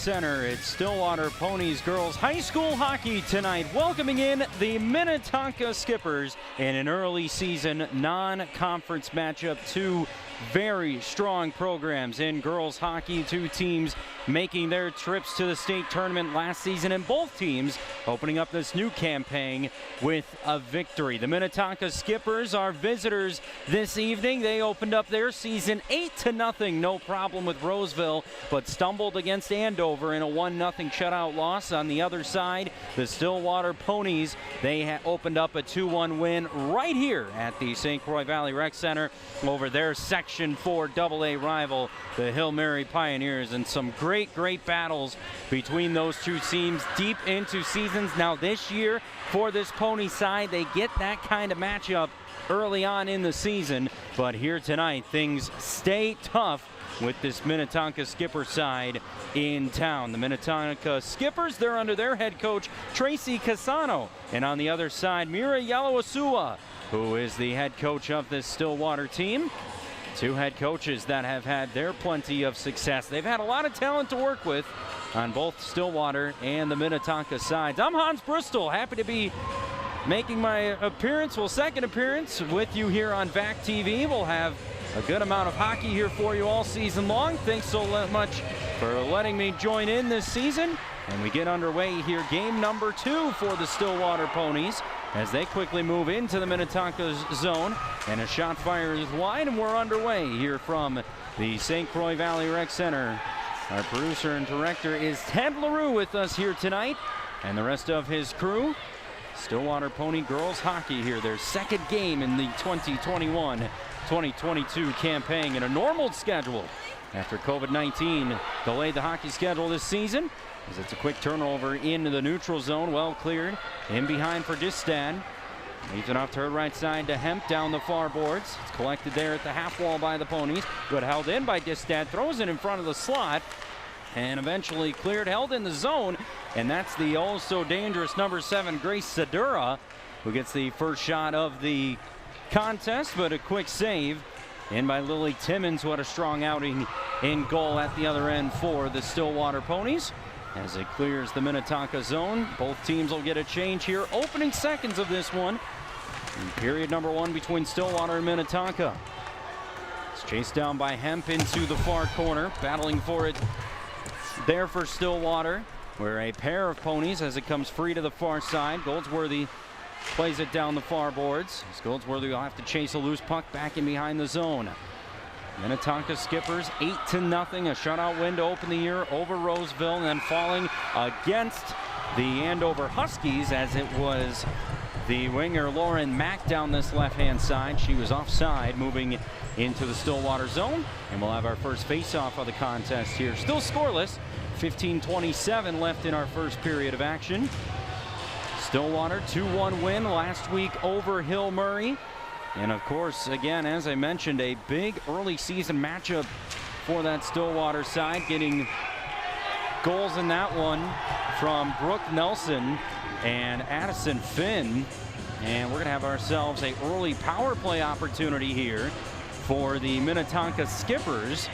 Center. It's Stillwater Ponies girls high school hockey tonight, welcoming in the Minnetonka Skippers in an early season non-conference matchup. Two very strong programs in girls hockey, two teams making their trips to the state tournament last season, and both teams opening up this new campaign with a victory. The Minnetonka Skippers are visitors this evening. They opened up their season 8-0, no problem with Roseville, but stumbled against Andover in a 1-0 shutout loss. On the other side, the Stillwater Ponies, they opened up a 2-1 win right here at the St. Croix Valley Rec Center over their Section 4 AA rival, the Hill Mary Pioneers, and some great battles between those two teams deep into seasons. Now this year, for this Pony side, they get that kind of matchup early on in the season, but here tonight, things stay tough with this Minnetonka Skipper side in town. The Minnetonka Skippers, they're under their head coach, Tracy Casano, and on the other side, Mira Yalawasua, who is the head coach of this Stillwater team. Two head coaches that have had their plenty of success. They've had a lot of talent to work with on both Stillwater and the Minnetonka sides. I'm Hans Bristol, happy to be making my appearance, second appearance with you here on VAC TV. We'll have a good amount of hockey here for you all season long. Thanks so much for letting me join in this season. And we get underway here, game number 2 for the Stillwater Ponies as they quickly move into the Minnetonka zone. And a shot fire is wide, and we're underway here from the St. Croix Valley Rec Center. Our producer and director is Ted LaRue with us here tonight, and the rest of his crew. Stillwater Pony girls hockey here, their second game in the 2021-2022 campaign in a normal schedule after COVID-19 delayed the hockey schedule this season, as it's a quick turnover into the neutral zone, well cleared in behind for Distad. Leaves it off to her right side to Hemp down the far boards. It's collected there at the half wall by the Ponies, but held in by Distad, throws it in front of the slot, and eventually cleared, held in the zone, and that's the also dangerous number 7, Grace Sedura, who gets the first shot of the contest, but a quick save in by Lily Timmons. What a strong outing in goal at the other end for the Stillwater Ponies as it clears the Minnetonka zone. Both teams will get a change here. Opening seconds of this one in period number 1 between Stillwater and Minnetonka. It's chased down by Hemp into the far corner, battling for it there for Stillwater, where a pair of Ponies as it comes free to the far side. Goldsworthy plays it down the far boards. As Goldsworthy will have to chase a loose puck back in behind the zone. Minnetonka Skippers 8-0, a shutout win to open the year over Roseville, and then falling against the Andover Huskies as it was the winger Lauren Mack down this left-hand side. She was offside moving into the Stillwater zone, and we'll have our first face-off of the contest here. Still scoreless, 15:27 left in our first period of action. Stillwater 2-1 win last week over Hill Murray. And of course, again, as I mentioned, a big early season matchup for that Stillwater side, getting goals in that one from Brooke Nelson and Addison Finn. And we're going to have ourselves an early power play opportunity here for the Minnetonka Skippers,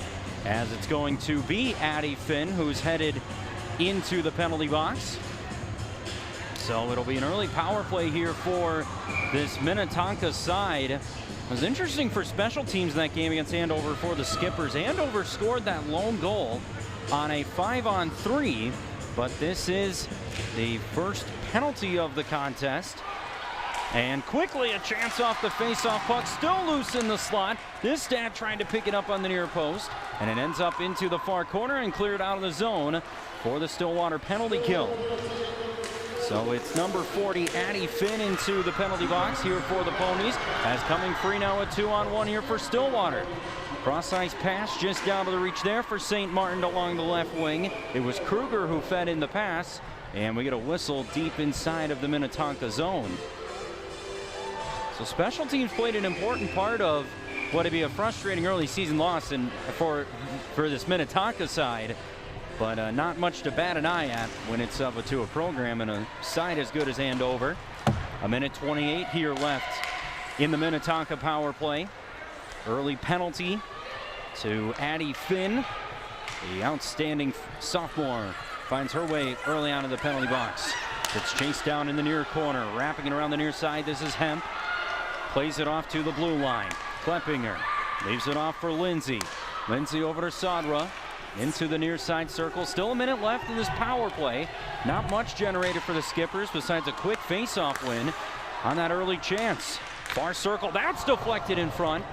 as it's going to be Addie Finn who's headed into the penalty box. So it'll be an early power play here for this Minnetonka side. It was interesting for special teams in that game against Andover for the Skippers. Andover scored that lone goal on a 5-on-3, but this is the first penalty of the contest. And quickly a chance off the face-off puck, still loose in the slot. This stat trying to pick it up on the near post, and it ends up into the far corner and cleared out of the zone for the Stillwater penalty kill. So it's number 40, Addie Finn, into the penalty box here for the Ponies, as coming free now, a 2-on-1 here for Stillwater. Cross-ice pass just down to the reach there for St. Martin along the left wing. It was Kruger who fed in the pass, and we get a whistle deep inside of the Minnetonka zone. So special teams played an important part of what would be a frustrating early season loss for this Minnetonka side. But not much to bat an eye at when it's up to a program and a side as good as Andover. 1:28 here left in the Minnetonka power play. Early penalty to Addie Finn. The outstanding sophomore finds her way early on in the penalty box. It's chased down in the near corner, wrapping it around the near side. This is Hemp. Plays it off to the blue line. Kleppinger leaves it off for Lindsay. Lindsay over to Sadra. Into the near side circle. Still a minute left in this power play. Not much generated for the Skippers besides a quick face-off win on that early chance. Far circle. That's deflected in front.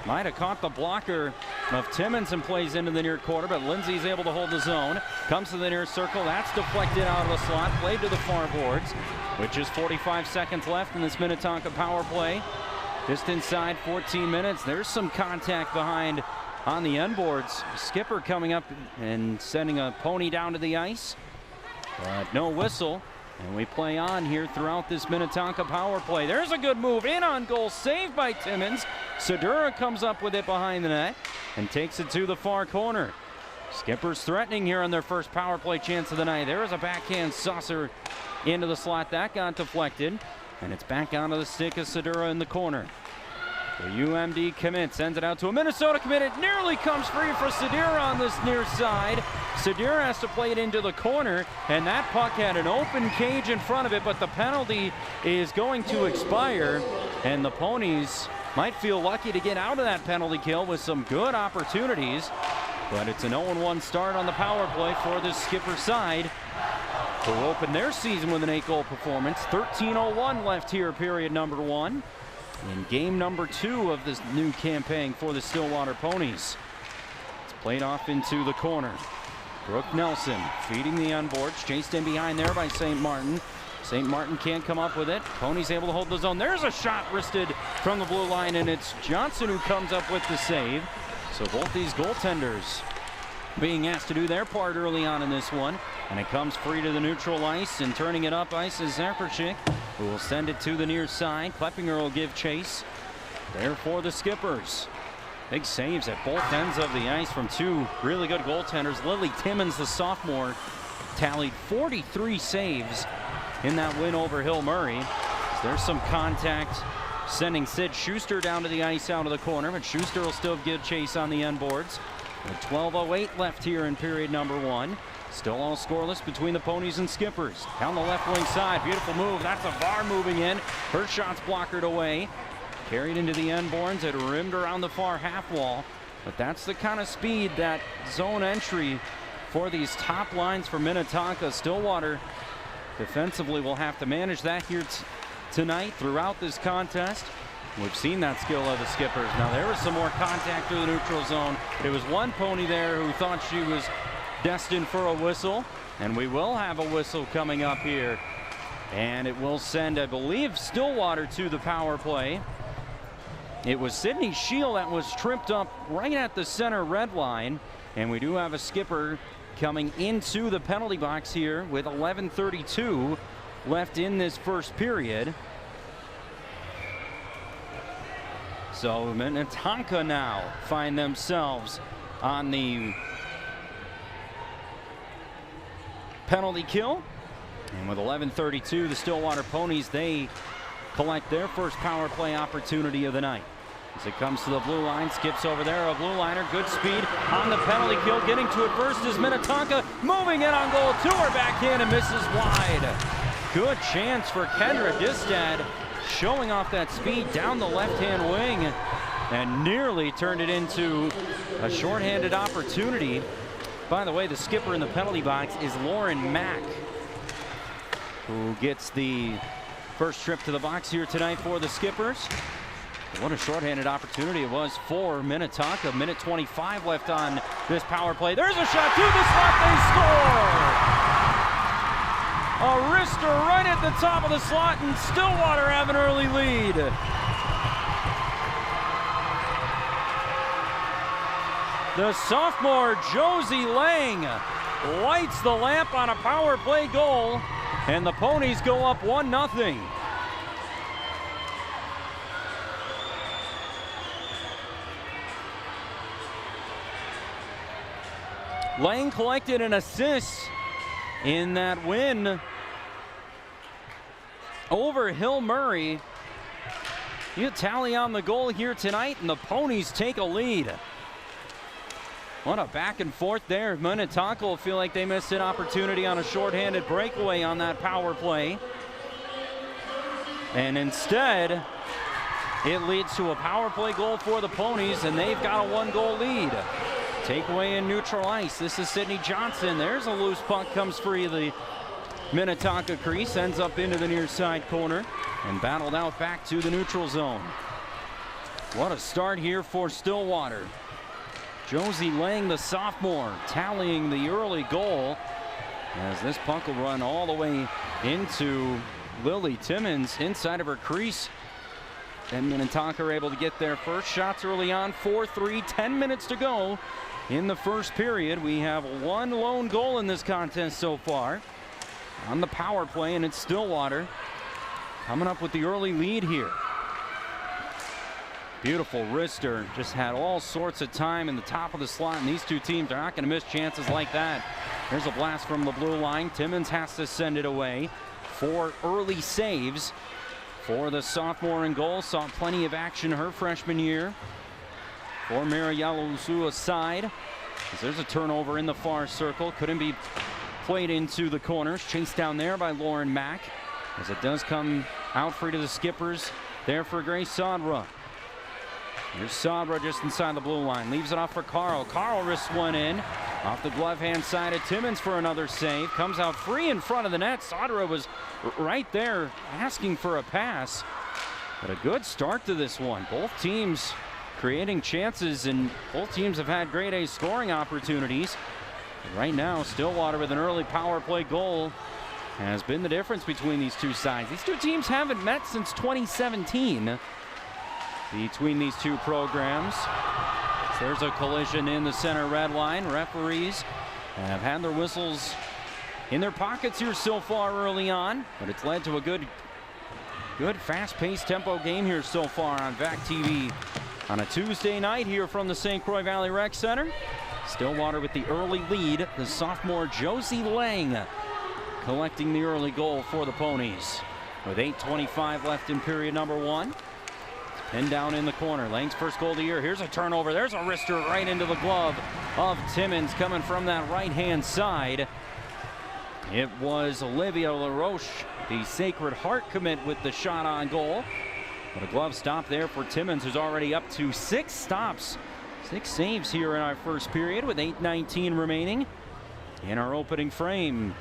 Might have caught the blocker of Timmons and plays into the near quarter, but Lindsay's able to hold the zone. Comes to the near circle. That's deflected out of the slot. Played to the far boards, which is 45 seconds left in this Minnetonka power play. Just inside 14 minutes. There's some contact behind on the end boards. Skipper coming up and sending a pony down to the ice, but no whistle. And we play on here throughout this Minnetonka power play. There's a good move in on goal, saved by Timmons. Sedura comes up with it behind the net and takes it to the far corner. Skippers threatening here on their first power play chance of the night. There is a backhand saucer into the slot. That got deflected, and it's back onto the stick of Sedura in the corner. The UMD commit sends it out to a Minnesota commit. It nearly comes free for Sedura on this near side. Sedura has to play it into the corner, and that puck had an open cage in front of it, but the penalty is going to expire, and the Ponies might feel lucky to get out of that penalty kill with some good opportunities. But it's an 0-1 start on the power play for the Skipper side, who opened their season with an 8-goal performance. 13:01 left here, period number 1. In game number 2 of this new campaign for the Stillwater Ponies. It's played off into the corner. Brooke Nelson feeding the unboards, chased in behind there by St. Martin. St. Martin can't come up with it. Ponies able to hold the zone. There's a shot wristed from the blue line, and it's Johnson who comes up with the save. So both these goaltenders being asked to do their part early on in this one. And it comes free to the neutral ice, and turning it up ice is Zaperchik, who will send it to the near side. Kleppinger will give chase. There for the Skippers. Big saves at both ends of the ice from two really good goaltenders. Lily Timmons, the sophomore, tallied 43 saves in that win over Hill Murray. There's some contact, sending Sid Schuster down to the ice out of the corner, but Schuster will still give chase on the end boards. With 12:08 left here in period number 1. Still all scoreless between the Ponies and Skippers. Down the left wing side, beautiful move. That's a VAR moving in. Her shot's blockered away. Carried into the end boards. It rimmed around the far half wall. But that's the kind of speed, that zone entry for these top lines for Minnetonka. Stillwater defensively will have to manage that here tonight throughout this contest. We've seen that skill of the Skippers. Now there was some more contact through the neutral zone. There was one Pony there who thought she was destined for a whistle, and we will have a whistle coming up here, and it will send, I believe, Stillwater to the power play. It was Sydney Shield that was tripped up right at the center red line, and we do have a Skipper coming into the penalty box here with 11:32 left in this first period. So Minnetonka now find themselves on the penalty kill, and with 11:32, the Stillwater Ponies, they collect their first power play opportunity of the night. As it comes to the blue line, skips over there, a blue liner, good speed on the penalty kill. Getting to it first is Minnetonka, moving in on goal to her backhand and misses wide. Good chance for Kendra Distad, showing off that speed down the left-hand wing, and nearly turned it into a shorthanded opportunity. By the way, the Skipper in the penalty box is Lauren Mack, who gets the first trip to the box here tonight for the Skippers. What a shorthanded opportunity it was for Minnetonka. Minute 25 left on this power play. There's a shot to the slot. They score! A wrister right at the top of the slot, and Stillwater have an early lead. The sophomore Josie Lang lights the lamp on a power play goal, and the Ponies go up 1-0. Lang collected an assist in that win over Hill Murray. You tally on the goal here tonight, and the Ponies take a lead. What a back and forth there. Minnetonka will feel like they missed an opportunity on a shorthanded breakaway on that power play. And instead, it leads to a power play goal for the Ponies, and they've got a 1-goal lead. Takeaway in neutral ice. This is Sydney Johnson. There's a loose puck, comes free of the Minnetonka crease, ends up into the near side corner, and battled out back to the neutral zone. What a start here for Stillwater. Josie Lang, the sophomore, tallying the early goal, as this puck will run all the way into Lily Timmons inside of her crease. And Minnetonka are able to get their first shots early on. 4-3, 10 minutes to go in the first period. We have one lone goal in this contest so far on the power play, and it's Stillwater coming up with the early lead here. Beautiful wrister, just had all sorts of time in the top of the slot, and these two teams are not going to miss chances like that. There's a blast from the blue line. Timmons has to send it away. 4 early saves for the sophomore in goal. Saw plenty of action her freshman year. For Marialusua's side, as there's a turnover in the far circle. Couldn't be played into the corners. Chased down there by Lauren Mack, as it does come out free to the Skippers. There for Grace Sadra. Here's Sadra just inside the blue line. Leaves it off for Carl. Carl risks one in. Off the glove hand side of Timmons for another save. Comes out free in front of the net. Sadra was right there asking for a pass. But a good start to this one. Both teams creating chances, and both teams have had grade A scoring opportunities. But right now, Stillwater with an early power play goal has been the difference between these two sides. These two teams haven't met since 2017 between these two programs. There's a collision in the center red line. Referees have had their whistles in their pockets here so far early on, but it's led to a good fast-paced tempo game here so far on VAC TV on a Tuesday night here from the St. Croix Valley Rec Center. Stillwater with the early lead. The sophomore Josie Lang collecting the early goal for the Ponies. With 8:25 left in period number 1. Pinned down in the corner. Lang's first goal of the year. Here's a turnover. There's a wrister right into the glove of Timmons coming from that right-hand side. It was Olivia LaRoche, the Sacred Heart commit, with the shot on goal. But a glove stop there for Timmons, who's already up to 6 stops. 6 saves here in our first period with 8:19 remaining in our opening frame.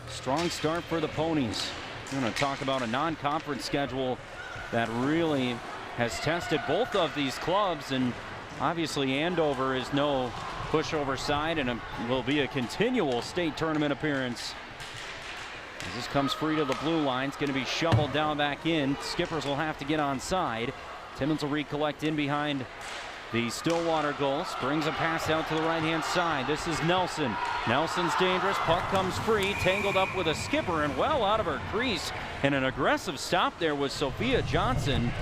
Strong start for the Ponies. We're going to talk about a non-conference schedule that really has tested both of these clubs, and obviously Andover is no pushover side and will be a continual state tournament appearance. As this comes free to the blue line, it's going to be shoveled down back in. Skippers will have to get on side. Timmons will recollect in behind the Stillwater goal. Springs a pass out to the right-hand side. This is Nelson. Nelson's dangerous. Puck comes free. Tangled up with a skipper and well out of her crease. And an aggressive stop there was Sophia Johnson.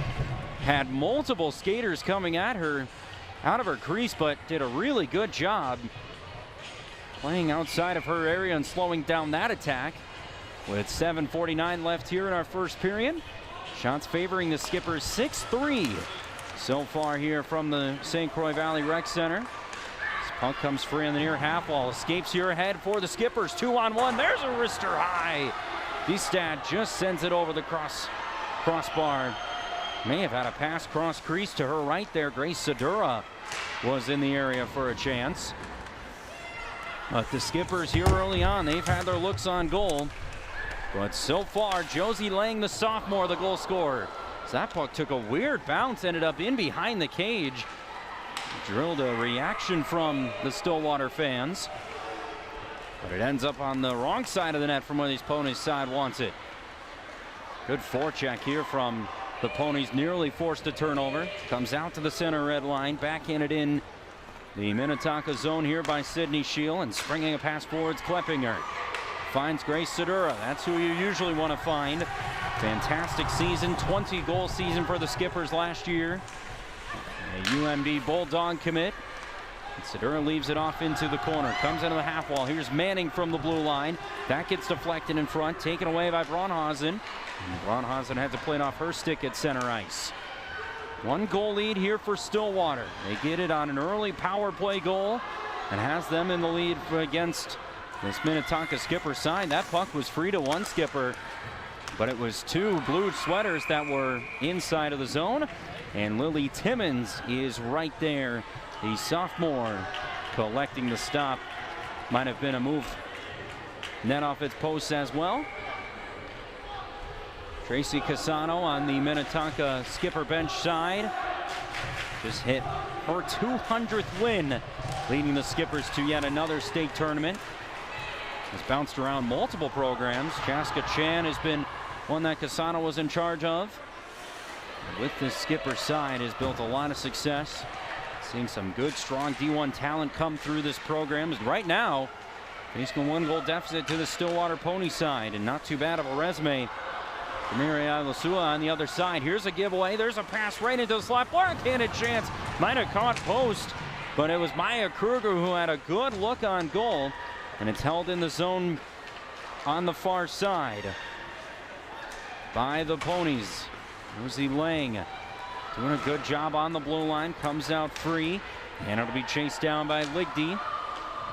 Had multiple skaters coming at her out of her crease, but did a really good job playing outside of her area and slowing down that attack. With 7:49 left here in our first period. Shots favoring the Skippers 6-3 so far here from the St. Croix Valley Rec Center. This puck comes free on the near half wall. Escapes here ahead for the Skippers. 2-on-1. There's a wrister high. Distad just sends it over the crossbar. May have had a pass cross crease to her right there. Grace Sadura was in the area for a chance. But the Skippers here early on, they've had their looks on goal. But so far, Josie Lang, the sophomore, the goal scorer. So that puck took a weird bounce, ended up in behind the cage. Drilled a reaction from the Stillwater fans. But it ends up on the wrong side of the net from where these Ponies side wants it. Good forecheck here from the Ponies, nearly forced a turnover. Comes out to the center red line, backhanded in the Minnetonka zone here by Sydney Scheel, and springing a pass forwards Kleppinger. Finds Grace Sadura. That's who you usually want to find. Fantastic season, 20-goal season for the Skippers last year. A UMD Bulldog commit. And Sadura leaves it off into the corner. Comes into the half wall. Here's Manning from the blue line. That gets deflected in front, taken away by Braunhausen. And Braunhausen had to play it off her stick at center ice. 1 goal lead here for Stillwater. They get it on an early power play goal and has them in the lead against this Minnetonka skipper side. That puck was free to one skipper, but it was 2 blue sweaters that were inside of the zone. And Lily Timmons is right there, the sophomore, collecting the stop. Might have been a move net off its posts as well. Tracy Casano on the Minnetonka skipper bench side just hit her 200th win, leading the Skippers to yet another state tournament. Has bounced around multiple programs. Chaska Chan has been one that Casano was in charge of. With this skipper side has built a lot of success. Seeing some good, strong D1 talent come through this program. Right now, facing a 1-goal deficit to the Stillwater Pony side, and not too bad of a resume. Mireya Lasua on the other side. Here's a giveaway. There's a pass right into the slot. Backhanded chance. Might have caught post, but it was Maya Kruger who had a good look on goal, and it's held in the zone on the far side by the Ponies. Rosie Lang doing a good job on the blue line. Comes out free, and it'll be chased down by Ligdy.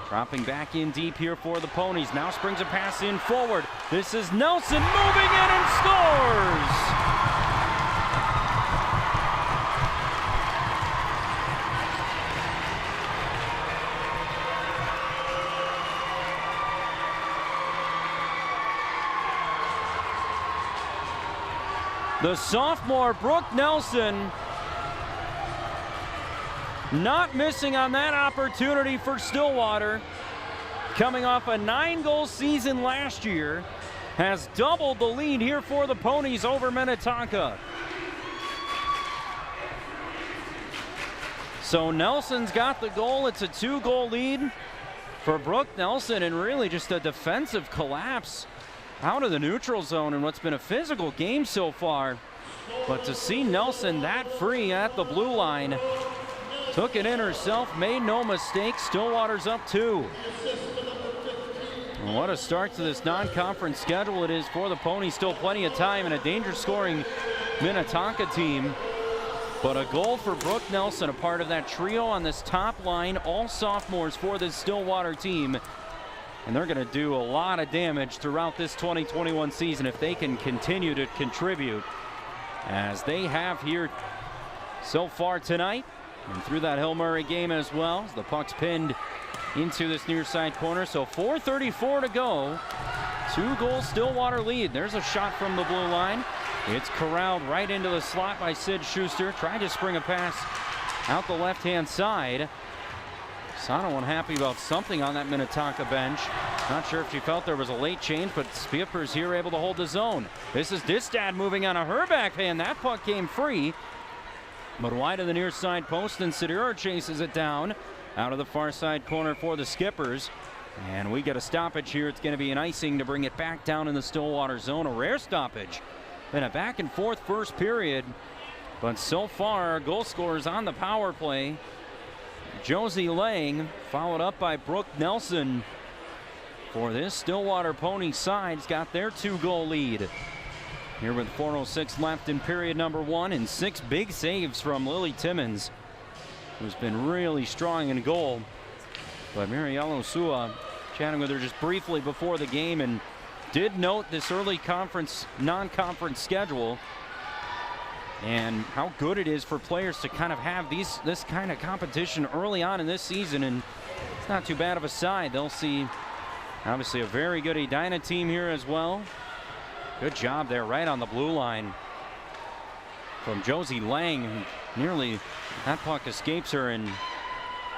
Dropping back in deep here for the Ponies. Now springs a pass in forward. This is Nelson moving in and scores! The sophomore Brooke Nelson not missing on that opportunity for Stillwater. Coming off a 9-goal season last year, has doubled the lead here for the Ponies over Minnetonka. So Nelson's got the goal. It's a 2-goal lead for Brooke Nelson, and really just a defensive collapse out of the neutral zone in what's been a physical game so far. But to see Nelson that free at the blue line, took it in herself, made no mistake. Stillwater's up 2. What a start to this non-conference schedule it is for the Ponies. Still plenty of time and a dangerous scoring Minnetonka team. But a goal for Brooke Nelson, a part of that trio on this top line, all sophomores for this Stillwater team. And they're going to do a lot of damage throughout this 2021 season if they can continue to contribute, as they have here so far tonight. And through that Hill Murray game as well. The puck's pinned into this near side corner. So 4:34 to go. 2-goal Stillwater lead. There's a shot from the blue line. It's corralled right into the slot by Sid Schuster. Tried to spring a pass out the left-hand side. Sano unhappy about something on that Minnetonka bench. Not sure if she felt there was a late change, but Skippers here able to hold the zone. This is Distad moving on a her backhand. That puck came free, but wide of the near side post, and Sedura chases it down out of the far side corner for the Skippers. And we get a stoppage here. It's going to be an icing to bring it back down in the Stillwater zone. A rare stoppage. Been a back and forth first period, but so far our goal scorers on the power play. Josie Lang, followed up by Brooke Nelson for this Stillwater Pony side's got their 2-goal lead. Here with 4:06 left in period number 1, and 6 big saves from Lily Timmons, who's been really strong in goal. But Mariella Sua, chatting with her just briefly before the game, and did note this early non-conference schedule and how good it is for players to kind of have this kind of competition early on in this season. And it's not too bad of a side. They'll see obviously a very good Edina team here as well. Good job there right on the blue line from Josie Lang. Nearly that puck escapes her, and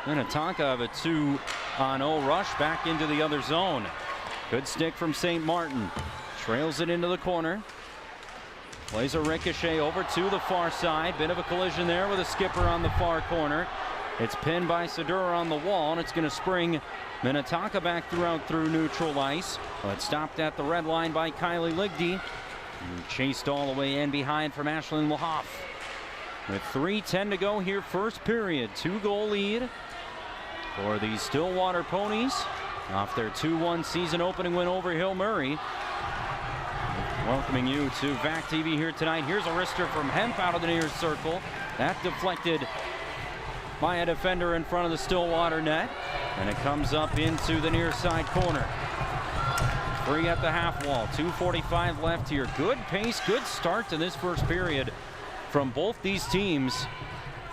Minnetonka have a 2-on-0 rush back into the other zone. Good stick from St. Martin. Trails it into the corner. Plays a ricochet over to the far side. Bit of a collision there with a skipper on the far corner. It's pinned by Sedura on the wall, and it's going to spring Minnetonka back through neutral ice. But stopped at the red line by Kylie Ligdy. And chased all the way in behind from Ashlyn Lahoff. With 3:10 to go here, first period. 2-goal lead for the Stillwater Ponies off their 2-1 season opening win over Hill Murray. Welcoming you to VAC TV here tonight. Here's a wrister from Hemp out of the near circle. That deflected by a defender in front of the Stillwater net, and it comes up into the near side corner. Free at the half wall. 2:45 left here. Good pace, good start to this first period from both these teams.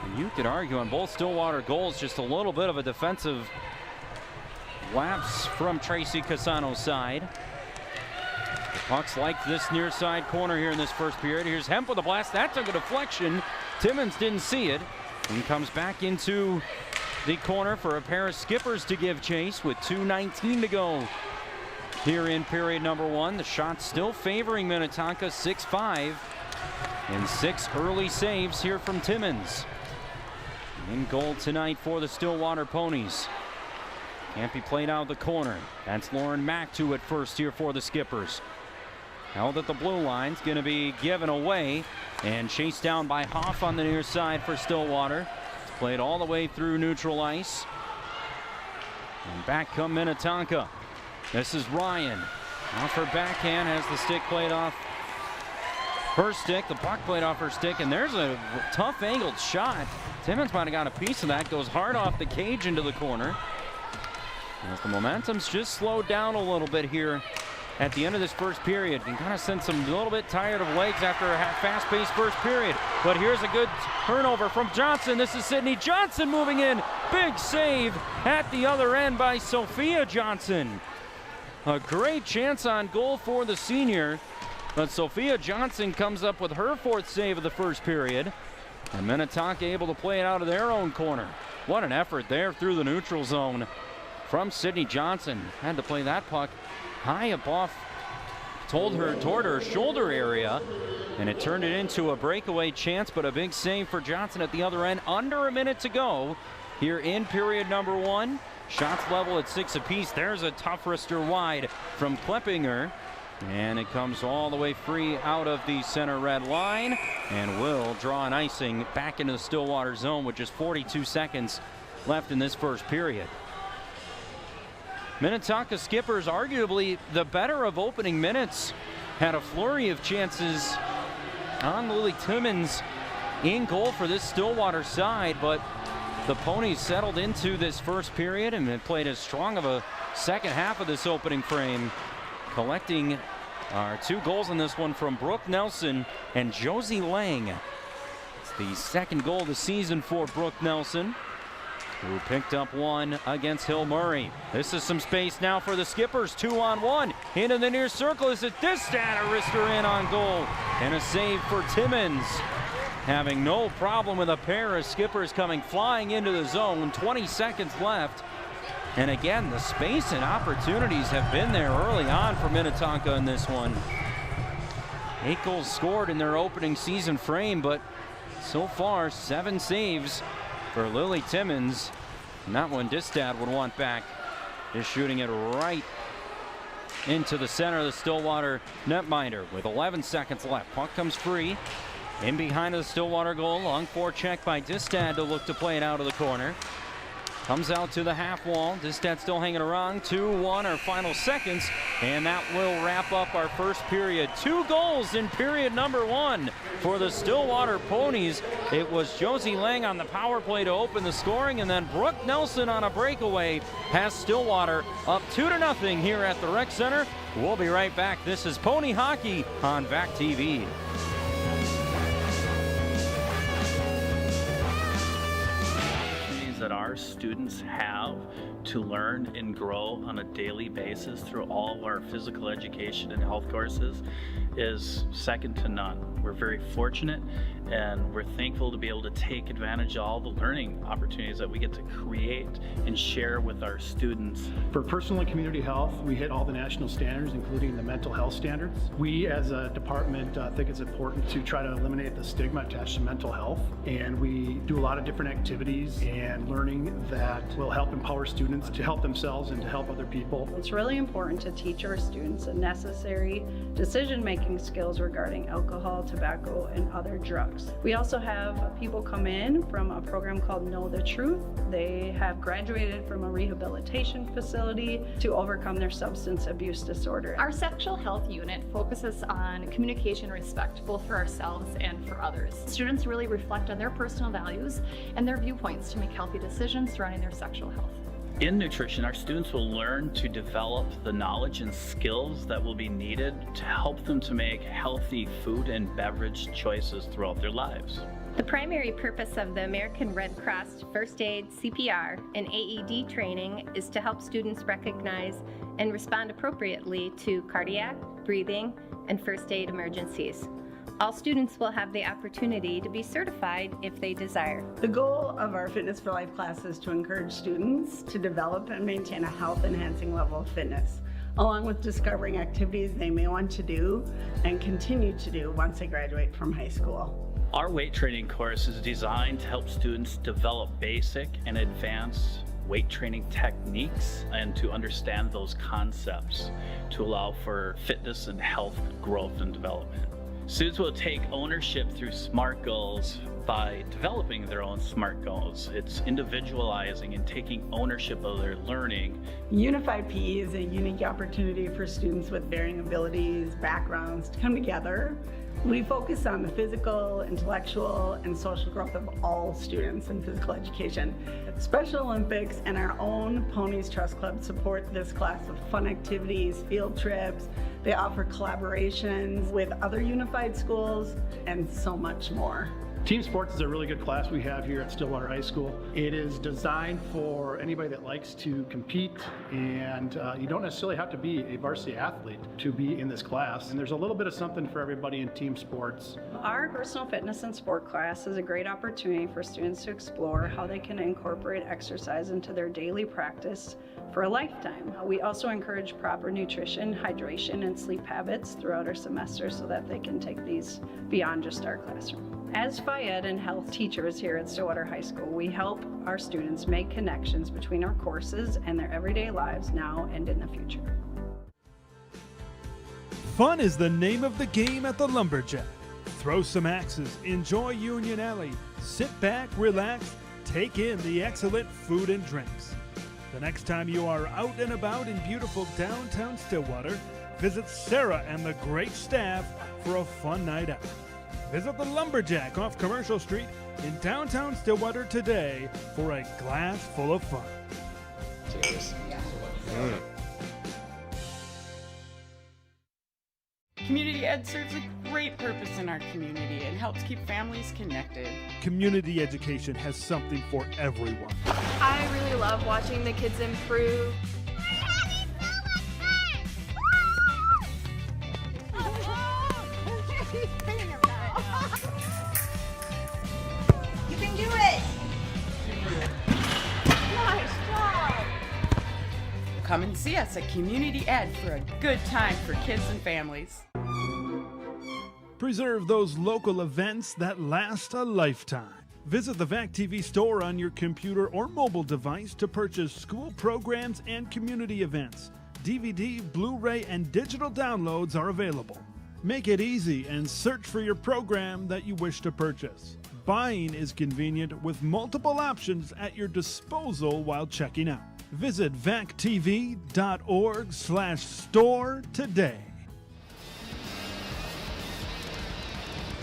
And you could argue on both Stillwater goals, just a little bit of a defensive lapse from Tracy Casano's side. The Pucks like this near side corner here in this first period. Here's Hemp with a blast. That took a deflection. Timmins didn't see it and comes back into the corner for a pair of skippers to give chase with 2:19 to go here in period number one. The shot still favoring Minnetonka, 6-5, and 6 early saves here from Timmins. In goal tonight for the Stillwater Ponies. Can't be played out of the corner. That's Lauren Mack to it first here for the Skippers. Held at the blue line's going to be given away and chased down by Hoff on the near side for Stillwater. Played all the way through neutral ice. And back come Minnetonka. This is Ryan. Off her backhand, has the stick played off her stick. The puck played off her stick, and there's a tough angled shot. Timmins might have got a piece of that. Goes hard off the cage into the corner. As the momentum's just slowed down a little bit here at the end of this first period. You can kind of sense them a little bit tired of legs after a fast-paced first period. But here's a good turnover from Johnson. This is Sydney Johnson moving in. Big save at the other end by Sophia Johnson. A great chance on goal for the senior. But Sophia Johnson comes up with her 4th save of the first period. And Minnetonka able to play it out of their own corner. What an effort there through the neutral zone from Sydney Johnson. Had to play that puck high up off toward her shoulder area, and it turned it into a breakaway chance, but a big save for Johnson at the other end. Under a minute to go here in period number one. Shots level at 6 apiece. There's a tough wrister wide from Kleppinger, and it comes all the way free out of the center red line and will draw an icing back into the Stillwater zone with just 42 seconds left in this first period. Minnetonka Skippers, arguably the better of opening minutes, had a flurry of chances on Lily Timmins in goal for this Stillwater side, but the Ponies settled into this first period and played as strong of a second half of this opening frame, collecting 2 goals in this one from Brooke Nelson and Josie Lang. It's the second goal of the season for Brooke Nelson, who picked up one against Hill Murray. This is some space now for the Skippers. 2-on-1 into the near circle. Is it this stat? A wrister in on goal and a save for Timmins. Having no problem with a pair of Skippers coming flying into the zone. 20 seconds left. And again, the space and opportunities have been there early on for Minnetonka in this one. 8 goals scored in their opening season frame, but so far 7 saves for Lily Timmins. And that one Distad would want back. Is shooting it right into the center of the Stillwater netminder with 11 seconds left. Puck comes free in behind the Stillwater goal. Long forecheck by Distad to look to play it out of the corner. Comes out to the half wall. Distad still hanging around. 2-1 our final seconds, and that will wrap up our first period. 2 goals in period number 1 for the Stillwater Ponies. It was Josie Lang on the power play to open the scoring, and then Brooke Nelson on a breakaway has Stillwater up 2-0 here at the Rec Center. We'll be right back. This is Pony Hockey on VAC TV. That our students have to learn and grow on a daily basis through all of our physical education and health courses is second to none. We're very fortunate and we're thankful to be able to take advantage of all the learning opportunities that we get to create and share with our students. For personal and community health, we hit all the national standards, including the mental health standards. We as a department think it's important to try to eliminate the stigma attached to mental health, and we do a lot of different activities and learning that will help empower students to help themselves and to help other people. It's really important to teach our students a necessary decision-making decision-making skills regarding alcohol, tobacco, and other drugs. We also have people come in from a program called Know the Truth. They have graduated from a rehabilitation facility to overcome their substance abuse disorder. Our sexual health unit focuses on communication and respect, both for ourselves and for others. Students really reflect on their personal values and their viewpoints to make healthy decisions surrounding their sexual health. In nutrition, our students will learn to develop the knowledge and skills that will be needed to help them to make healthy food and beverage choices throughout their lives. The primary purpose of the American Red Cross First Aid, CPR, and AED training is to help students recognize and respond appropriately to cardiac, breathing, and first aid emergencies. All students will have the opportunity to be certified if they desire. The goal of our Fitness for Life class is to encourage students to develop and maintain a health-enhancing level of fitness, along with discovering activities they may want to do and continue to do once they graduate from high school. Our weight training course is designed to help students develop basic and advanced weight training techniques and to understand those concepts to allow for fitness and health growth and development. Students will take ownership through SMART goals by developing their own SMART goals. It's individualizing and taking ownership of their learning. Unified PE is a unique opportunity for students with varying abilities, backgrounds to come together. We focus on the physical, intellectual, and social growth of all students in physical education. Special Olympics and our own Ponies Trust Club support this class with fun activities, field trips. They offer collaborations with other unified schools and so much more. Team sports is a really good class we have here at Stillwater High School. It is designed for anybody that likes to compete, and you don't necessarily have to be a varsity athlete to be in this class. And there's a little bit of something for everybody in team sports. Our personal fitness and sport class is a great opportunity for students to explore how they can incorporate exercise into their daily practice for a lifetime. We also encourage proper nutrition, hydration, and sleep habits throughout our semester so that they can take these beyond just our classroom. As Phy-Ed and health teachers here at Stillwater High School, we help our students make connections between our courses and their everyday lives now and in the future. Fun is the name of the game at the Lumberjack. Throw some axes, enjoy Union Alley, sit back, relax, take in the excellent food and drinks. The next time you are out and about in beautiful downtown Stillwater, visit Sarah and the great staff for a fun night out. Visit the Lumberjack off Commercial Street in downtown Stillwater today for a glass full of fun. Cheers. Community ed serves a great purpose in our community and helps keep families connected. Community education has something for everyone. I really love watching the kids improve. You can do it! Nice job! Come and see us at Community Ed for a good time for kids and families. Preserve those local events that last a lifetime. Visit the VAC TV store on your computer or mobile device to purchase school programs and community events. DVD, Blu-ray, and digital downloads are available. Make it easy and search for your program that you wish to purchase. Buying is convenient with multiple options at your disposal while checking out. Visit vactv.org/store today.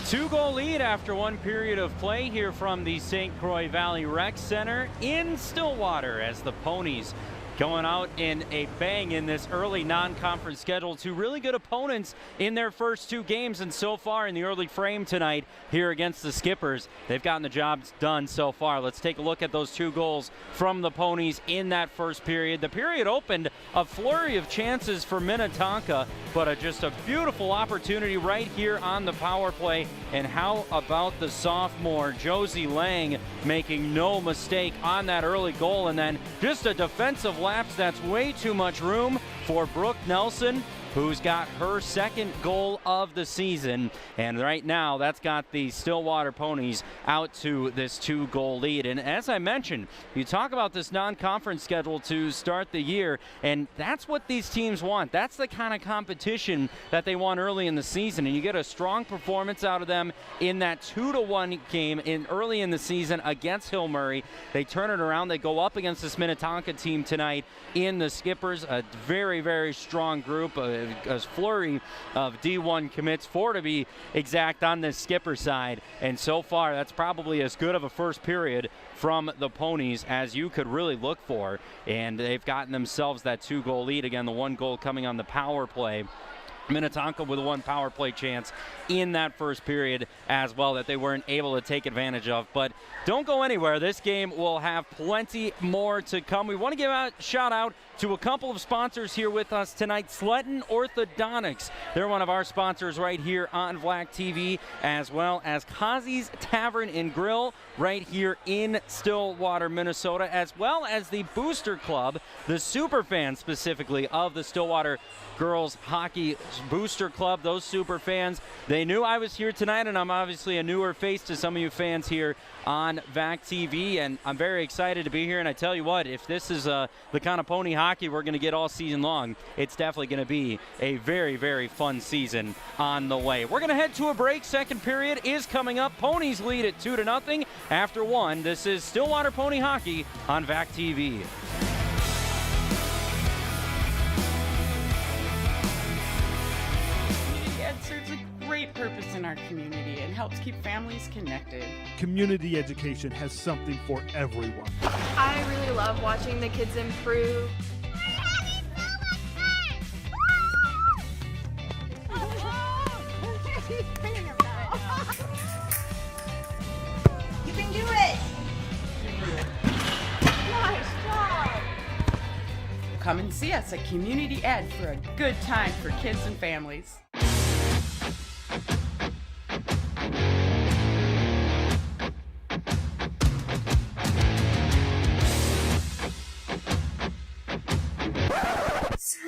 2-goal lead after one period of play here from the St. Croix Valley Rec Center in Stillwater as the Ponies going out in a bang in this early non-conference schedule. Two really good opponents in their first two games, and so far in the early frame tonight here against the Skippers, they've gotten the job done so far. Let's take a look at those 2 goals from the Ponies in that first period. The period opened a flurry of chances for Minnetonka, but just a beautiful opportunity right here on the power play. And how about the sophomore Josie Lang making no mistake on that early goal, and then just a defensive lapse. That's way too much room for Brooke Nelson who's got her second goal of the season. And right now, that's got the Stillwater Ponies out to this 2-goal lead. And as I mentioned, you talk about this non-conference schedule to start the year, and that's what these teams want. That's the kind of competition that they want early in the season. And you get a strong performance out of them in that 2-1 game early in the season against Hill Murray. They turn it around. They go up against this Minnetonka team tonight in the Skippers, a very, very strong group, a flurry of D1 commits, 4 to be exact on the Skipper side. And so far, that's probably as good of a first period from the Ponies as you could really look for. And they've gotten themselves that 2-goal lead. Again, the 1 goal coming on the power play. Minnetonka with a 1 power play chance in that first period as well that they weren't able to take advantage of. But don't go anywhere. This game will have plenty more to come. We want to give a shout out to a couple of sponsors here with us tonight. Sletton Orthodontics. They're one of our sponsors right here on Vlac TV, as well as Kazi's Tavern and Grill right here in Stillwater, Minnesota, as well as the Booster Club, the super fans specifically of the Stillwater Girls Hockey Booster Club. Those super fans, they knew I was here tonight, and I'm obviously a newer face to some of you fans here on VAC TV, and I'm very excited to be here. And I tell you what, if this is the kind of pony hockey we're going to get all season long, it's definitely going to be a very, very fun season on the way. We're going to head to a break. Second period is coming up. Ponies lead at 2-0 after 1. This is Stillwater Pony Hockey on VAC TV. Serves a great purpose in our community and helps keep families connected. Community education has something for everyone. I really love watching the kids improve. You can do it! Nice job! Come and see us at Community Ed for a good time for kids and families.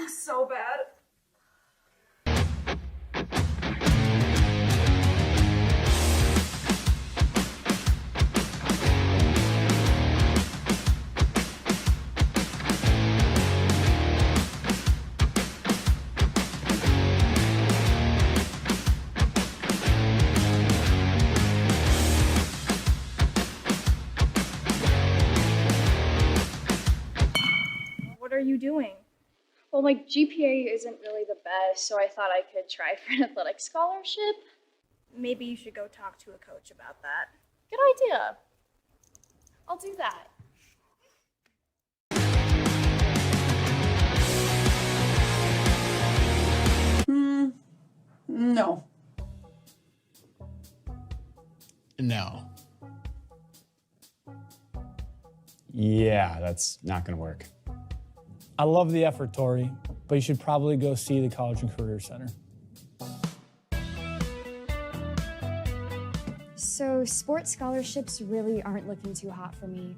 So bad. What are you doing? Well, my GPA isn't really the best, so I thought I could try for an athletic scholarship. Maybe you should go talk to a coach about that. Good idea. I'll do that. No. No. Yeah, that's not going to work. I love the effort, Tori, but you should probably go see the College and Career Center. So sports scholarships really aren't looking too hot for me.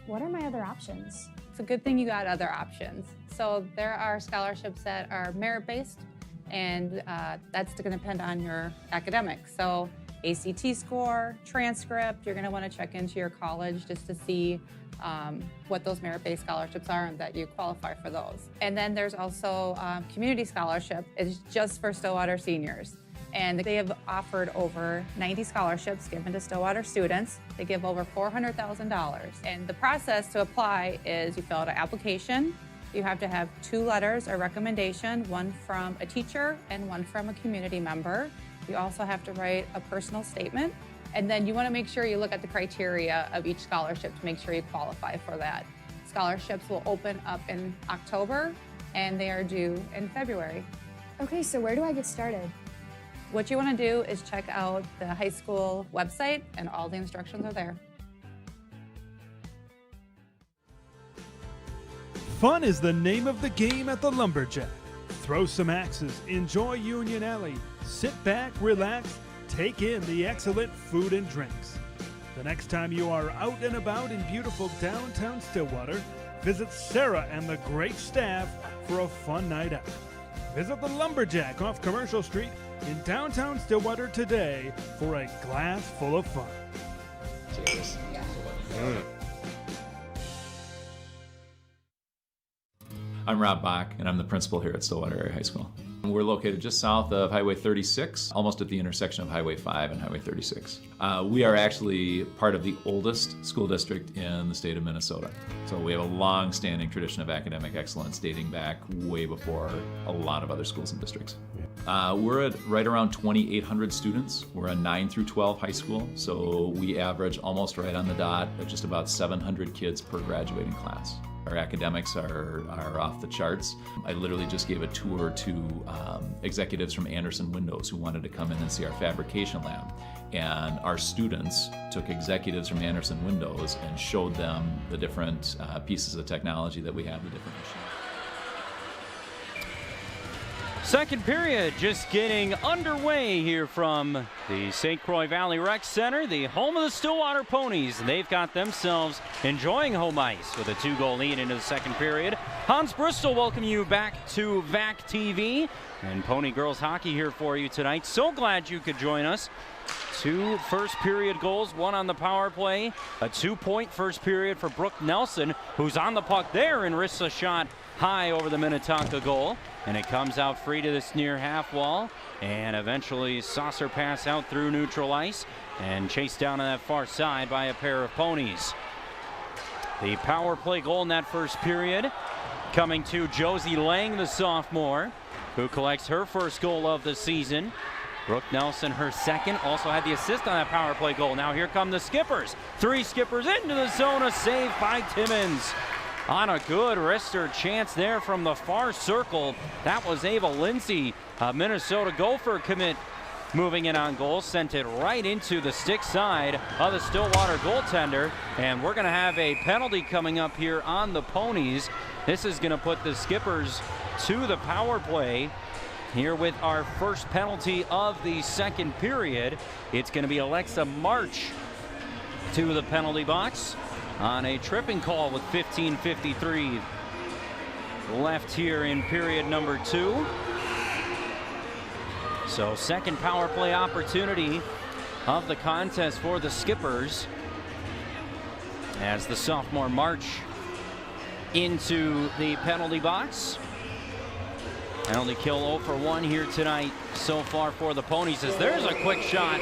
What are my other options? It's a good thing you got other options. So there are scholarships that are merit-based, and that's going to depend on your academics. So ACT score, transcript, you're going to want to check into your college just to see what those merit-based scholarships are and that you qualify for those. And then there's also community scholarship. It's just for Stillwater seniors. And they have offered over 90 scholarships given to Stillwater students. They give over $400,000. And the process to apply is you fill out an application. You have to have 2 letters of recommendation, one from a teacher and one from a community member. You also have to write a personal statement. And then you want to make sure you look at the criteria of each scholarship to make sure you qualify for that. Scholarships will open up in October and they are due in February. Okay, so where do I get started? What you want to do is check out the high school website and all the instructions are there. Fun is the name of the game at the Lumberjack. Throw some axes, enjoy Union Alley, sit back, relax, take in the excellent food and drinks. The next time you are out and about in beautiful downtown Stillwater, visit Sarah and the great staff for a fun night out. Visit the Lumberjack off Commercial Street in downtown Stillwater today for a glass full of fun. Cheers. I'm Rob Bach, and I'm the principal here at Stillwater Area High School. We're located just south of Highway 36, almost at the intersection of Highway 5 and Highway 36. We are actually part of the oldest school district in the state of Minnesota. So we have a long-standing tradition of academic excellence dating back way before a lot of other schools and districts. We're at right around 2,800 students. We're a 9 through 12 high school, so we average almost right on the dot at just about 700 kids per graduating class. Our academics are off the charts. I literally just gave a tour to executives from Anderson Windows who wanted to come in and see our fabrication lab. And our students took executives from Anderson Windows and showed them the different pieces of technology that we have, the different machines. Second period just getting underway here from the St. Croix Valley Rec Center, the home of the Stillwater Ponies. They've got themselves enjoying home ice with a 2-goal lead into the second period. Hans Bristol, welcome you back to VAC TV and Pony Girls Hockey here for you tonight. So glad you could join us. 2 first period goals, 1 on the power play, a 2-point first period for Brooke Nelson, who's on the puck there and risks a shot high over the Minnetonka goal. And it comes out free to this near half wall and eventually saucer pass out through neutral ice and chased down on that far side by a pair of ponies. The power play goal in that first period coming to Josie Lang, the sophomore, who collects her first goal of the season. Brooke Nelson, her second, also had the assist on that power play goal. Now here come the Skippers. 3 Skippers into the zone, a save by Timmons. On a good wrister chance there from the far circle. That was Ava Lindsay, a Minnesota Gopher commit, moving in on goal. Sent it right into the stick side of the Stillwater goaltender. And we're going to have a penalty coming up here on the Ponies. This is going to put the Skippers to the power play. Here with our first penalty of the second period, it's going to be Alexa March to the penalty box on a tripping call with 15:53 left here in period number 2. So second power play opportunity of the contest for the Skippers as the sophomore march into the penalty box. Penalty kill 0 for 1 here tonight so far for the Ponies, as there's a quick shot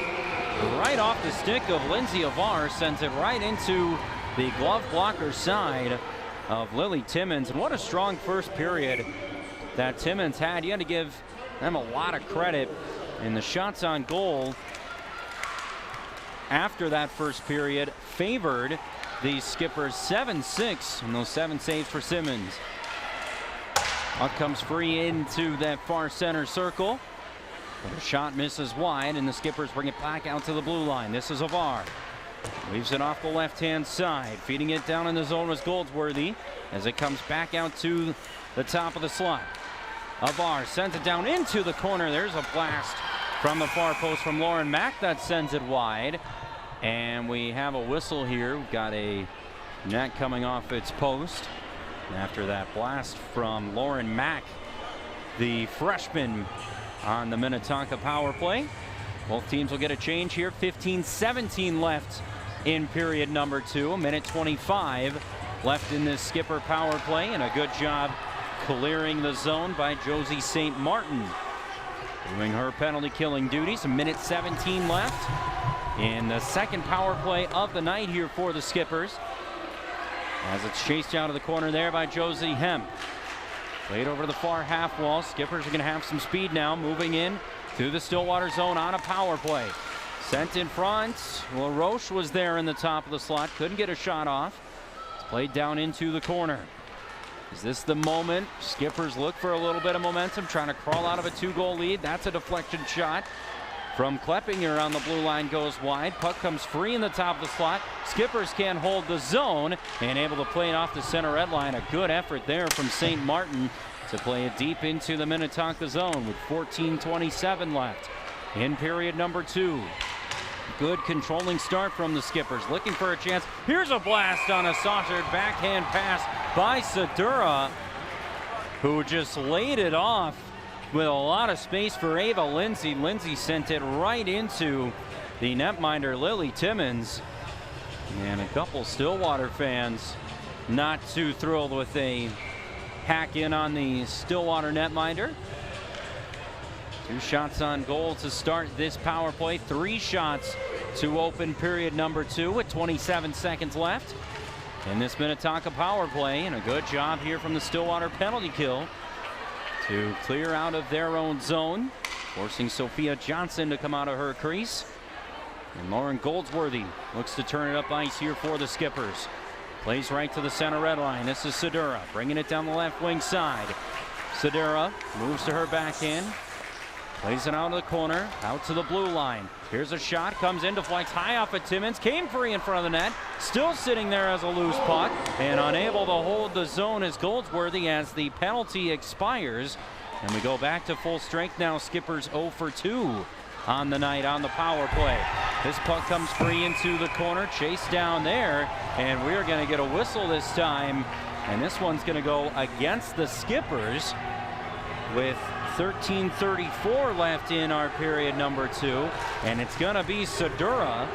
right off the stick of Lindsay Avar, sends it right into the glove blocker side of Lily Timmons. And what a strong first period that Timmons had. You had to give them a lot of credit. And the shots on goal after that first period favored the Skippers 7-6, and those 7 saves for Simmons. Puck comes free into that far center circle. But a shot misses wide, and the Skippers bring it back out to the blue line. This is Avar. Leaves it off the left-hand side. Feeding it down in the zone was Goldsworthy as it comes back out to the top of the slot. Avar sends it down into the corner. There's a blast from the far post from Lauren Mack that sends it wide. And we have a whistle here. We've got a net coming off its post. After that blast from Lauren Mack, the freshman on the Minnetonka power play. Both teams will get a change here. 15-17 left in period number 2. A minute 25 left in this Skipper power play, and a good job clearing the zone by Josie St. Martin, doing her penalty killing duties. A minute 17 left in the second power play of the night here for the Skippers, as it's chased out of the corner there by Josie Hemp. Played over to the far half wall. Skippers are going to have some speed now, moving in to the Stillwater zone on a power play. Sent in front. LaRoche was there in the top of the slot. Couldn't get a shot off. It's played down into the corner. Is this the moment? Skippers look for a little bit of momentum, trying to crawl out of a 2-goal lead. That's a deflection shot from Kleppinger on the blue line, goes wide. Puck comes free in the top of the slot. Skippers can't hold the zone and able to play it off the center red line. A good effort there from St. Martin to play it deep into the Minnetonka zone with 14:27 left in period number 2. Good controlling start from the Skippers, looking for a chance. Here's a blast on a saucered backhand pass by Sedura, who just laid it off with a lot of space for Ava Lindsay. Lindsay sent it right into the netminder, Lily Timmons. And a couple Stillwater fans not too thrilled with a hack in on the Stillwater netminder. 2 shots on goal to start this power play. 3 shots to open period number 2 with 27 seconds left in this Minnetonka power play. And a good job here from the Stillwater penalty kill to clear out of their own zone, forcing Sophia Johnson to come out of her crease. And Lauren Goldsworthy looks to turn it up ice here for the Skippers. Plays right to the center red line. This is Sedura bringing it down the left wing side. Sedura moves to her backhand. Plays it out of the corner, out to the blue line. Here's a shot, comes in, deflects high off of Timmons, came free in front of the net, still sitting there as a loose puck, and unable to hold the zone is Goldsworthy as the penalty expires. And we go back to full strength now. Skippers 0 for 2 on the night on the power play. This puck comes free into the corner, chased down there, and we're going to get a whistle this time. And this one's going to go against the Skippers with 13:34 left in our period number 2, and it's going to be Sedura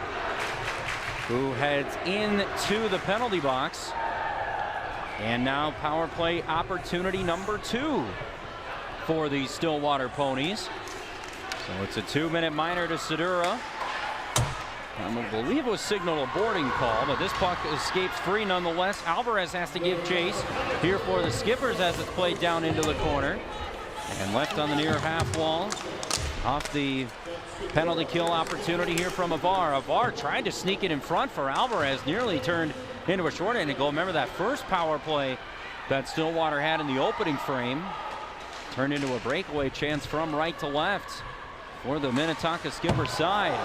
who heads into the penalty box. And now power play opportunity number 2 for the Stillwater Ponies. So it's a 2-minute minor to Sedura. I believe it was signaled a boarding call, but this puck escapes free nonetheless. Alvarez has to give chase here for the Skippers as it's played down into the corner. And left on the near half wall off the penalty kill opportunity here from Avar. Avar tried to sneak it in front for Alvarez, nearly turned into a short-handed goal. Remember that first power play that Stillwater had in the opening frame turned into a breakaway chance from right to left for the Minnetonka Skipper side.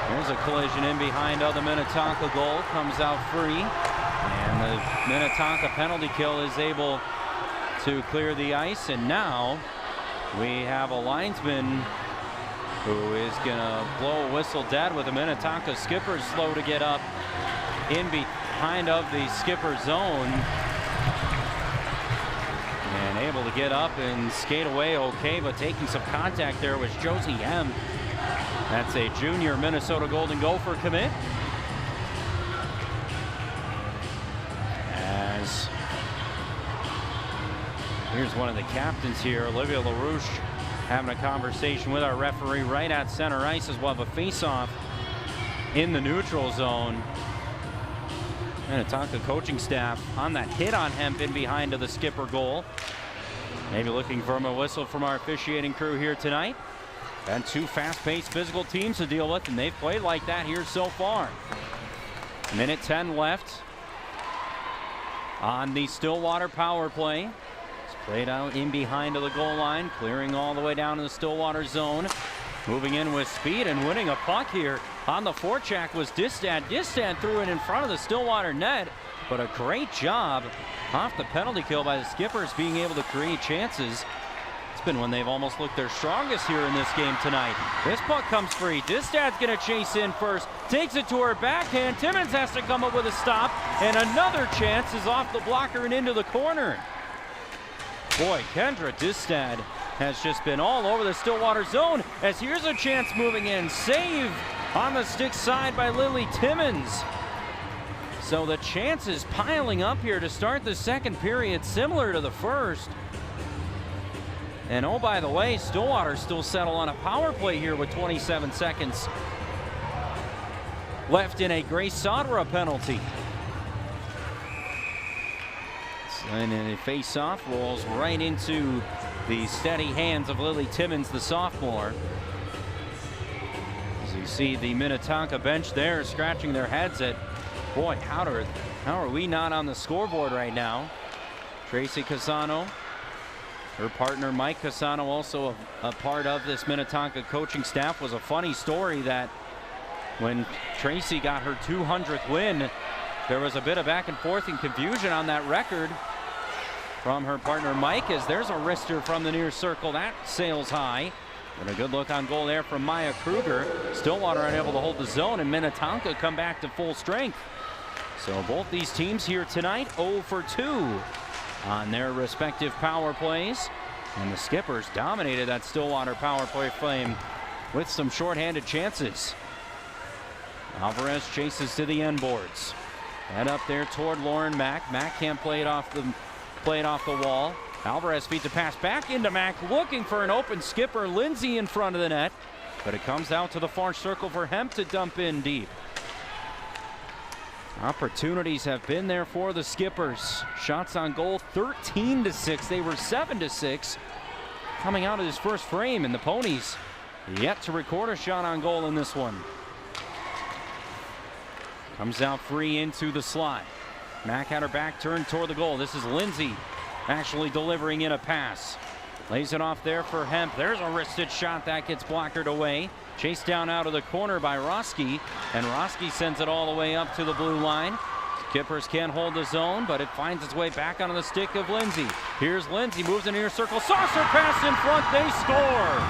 Here's a collision in behind of the Minnetonka goal, comes out free, and the Minnetonka penalty kill is able to clear the ice. And now we have a linesman who is gonna blow a whistle dead with the Minnetonka Skippers slow to get up in behind of the Skipper zone, and able to get up and skate away okay, but taking some contact there was Josie M. That's a junior Minnesota Golden Gopher commit. As here's one of the captains here, Olivia LaRouche, having a conversation with our referee right at center ice as we'll have a face-off in the neutral zone. Minnetonka coaching staff on that hit on Hemp behind to the Skipper goal. Maybe looking for a whistle from our officiating crew here tonight. And 2 fast-paced physical teams to deal with, and they've played like that here so far. Minute 10 left on the Stillwater power play. Played out in behind of the goal line, clearing all the way down to the Stillwater zone. Moving in with speed and winning a puck here on the forecheck was Distad. Distad threw it in front of the Stillwater net, but a great job off the penalty kill by the Skippers being able to create chances. It's been when they've almost looked their strongest here in this game tonight. This puck comes free. Distad's going to chase in first, takes it to her backhand. Timmons has to come up with a stop, and another chance is off the blocker and into the corner. Boy, Kendra Distad has just been all over the Stillwater zone, as here's a chance moving in. Save on the stick side by Lily Timmons. So the chances piling up here to start the second period, similar to the first. And oh, by the way, Stillwater still settle on a power play here with 27 seconds left in a Grace Sadra penalty. And a face-off rolls right into the steady hands of Lily Timmons, the sophomore. As you see the Minnetonka bench there scratching their heads at, boy, how are we not on the scoreboard right now? Tracy Casano, her partner Mike Casano, also a part of this Minnetonka coaching staff. Was a funny story that when Tracy got her 200th win, there was a bit of back and forth and confusion on that record from her partner Mike, as there's a wrister from the near circle that sails high. And a good look on goal there from Maya Kruger. Stillwater unable to hold the zone, and Minnetonka come back to full strength. So both these teams here tonight 0 for 2 on their respective power plays. And the Skippers dominated that Stillwater power play flame with some shorthanded chances. Alvarez chases to the end boards. Head up there toward Lauren Mack. Mack can't play it off the wall. Alvarez feeds a pass back into Mack, looking for an open skipper. Lindsay in front of the net, but it comes out to the far circle for Hemp to dump in deep. Opportunities have been there for the Skippers. Shots on goal 13-6. They were 7-6 coming out of this first frame, and the Ponies yet to record a shot on goal in this one. Comes out free into the slot. Mack had her back turned toward the goal. This is Lindsay actually delivering in a pass. Lays it off there for Hemp. There's a wristed shot that gets blockered away. Chased down out of the corner by Roski, and Roski sends it all the way up to the blue line. Skippers can't hold the zone, but it finds its way back onto the stick of Lindsay. Here's Lindsay, moves in the near circle, saucer pass in front, they score!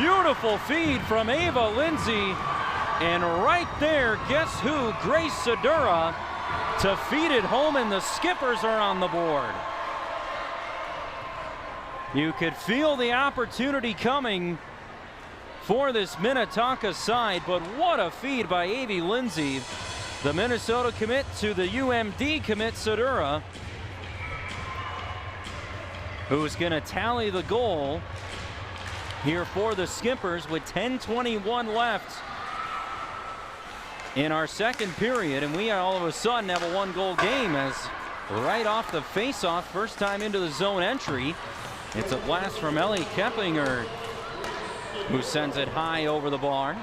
Beautiful feed from Ava Lindsay, and right there, guess who? Grace Sedura to feed it home, and the Skippers are on the board. You could feel the opportunity coming for this Minnetonka side, but what a feed by Avie Lindsay. The Minnesota commit to the UMD commit Sedura, who's going to tally the goal here for the Skippers with 10:21 left in our second period, and we all of a sudden have a one-goal game as right off the face-off, first time into the zone entry, it's a blast from Ellie Keplinger, who sends it high over the bar.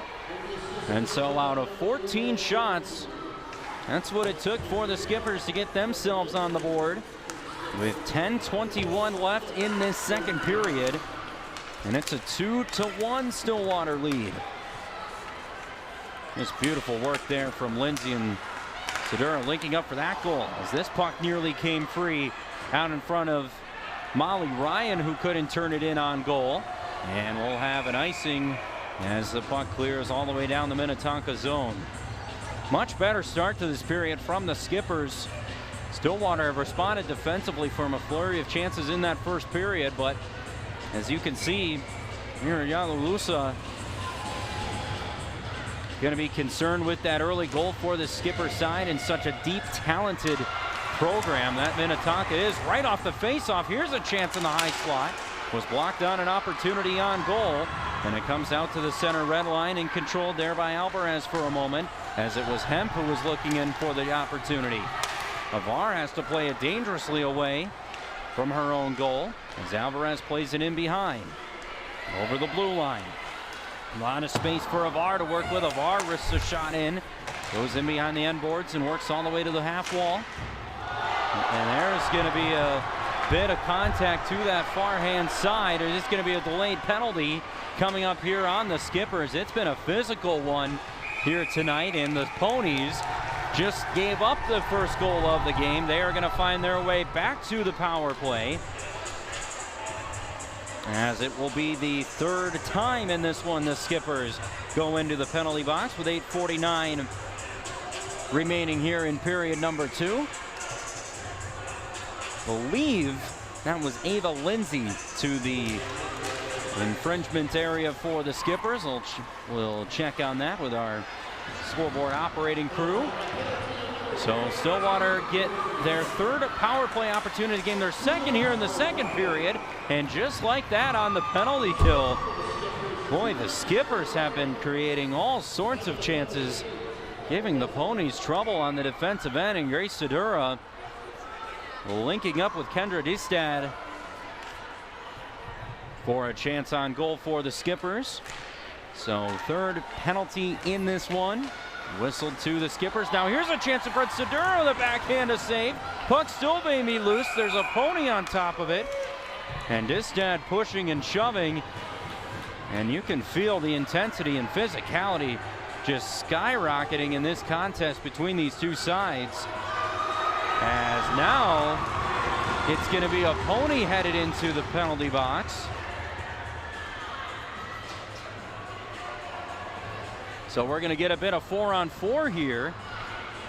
And so out of 14 shots, that's what it took for the Skippers to get themselves on the board with 10:21 left in this second period. And it's a 2-1 Stillwater lead. Just beautiful work there from Lindsay, and Sedura linking up for that goal as this puck nearly came free out in front of Molly Ryan, who couldn't turn it in on goal. And we'll have an icing as the puck clears all the way down the Minnetonka zone. Much better start to this period from the Skippers. Stillwater have responded defensively from a flurry of chances in that first period, but as you can see, Yalusa going to be concerned with that early goal for the Skipper side in such a deep, talented program that Minnetonka is. Right off the face-off, here's a chance in the high slot. Was blocked on an opportunity on goal, and it comes out to the center red line and controlled there by Alvarez for a moment, as it was Hemp who was looking in for the opportunity. Avar has to play it dangerously away from her own goal as Alvarez plays it in behind over the blue line. A lot of space for Avar to work with. Avar risks a shot in, goes in behind the end boards and works all the way to the half wall. And there's going to be a bit of contact to that far hand side. Or is this going to be a delayed penalty coming up here on the Skippers? It's been a physical one here tonight, and the Ponies just gave up the first goal of the game. They are going to find their way back to the power play, as it will be the third time in this one the Skippers go into the penalty box with 8:49 remaining here in period number 2. Believe that was Ava Lindsay to the infringement area for the Skippers. We'll check on that with our scoreboard operating crew. So Stillwater get their third power play opportunity of the game, their second here in the second period, and just like that on the penalty kill, boy, the Skippers have been creating all sorts of chances, giving the Ponies trouble on the defensive end, and Grace Sedura linking up with Kendra Distad for a chance on goal for the Skippers. So third penalty in this one. Whistled to the Skippers. Now here's a chance for Sedura, the backhand to save. Puck still may be loose. There's a Pony on top of it. And Distad pushing and shoving. And you can feel the intensity and physicality just skyrocketing in this contest between these two sides. As now it's going to be a Pony headed into the penalty box. So we're going to get a bit of 4-on-4 here,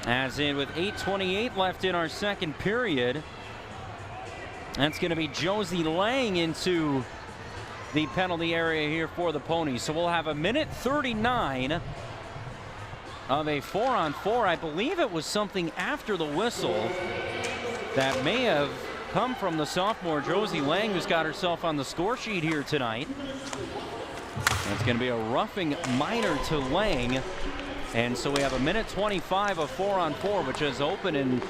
as in with 8:28 left in our second period. That's going to be Josie Lang into the penalty area here for the Ponies. So we'll have 1:39 of a 4-on-4. I believe it was something after the whistle that may have come from the sophomore Josie Lang, who's got herself on the score sheet here tonight. That's going to be a roughing minor to Lang. And so we have 1:25 of 4-on-4, which is open and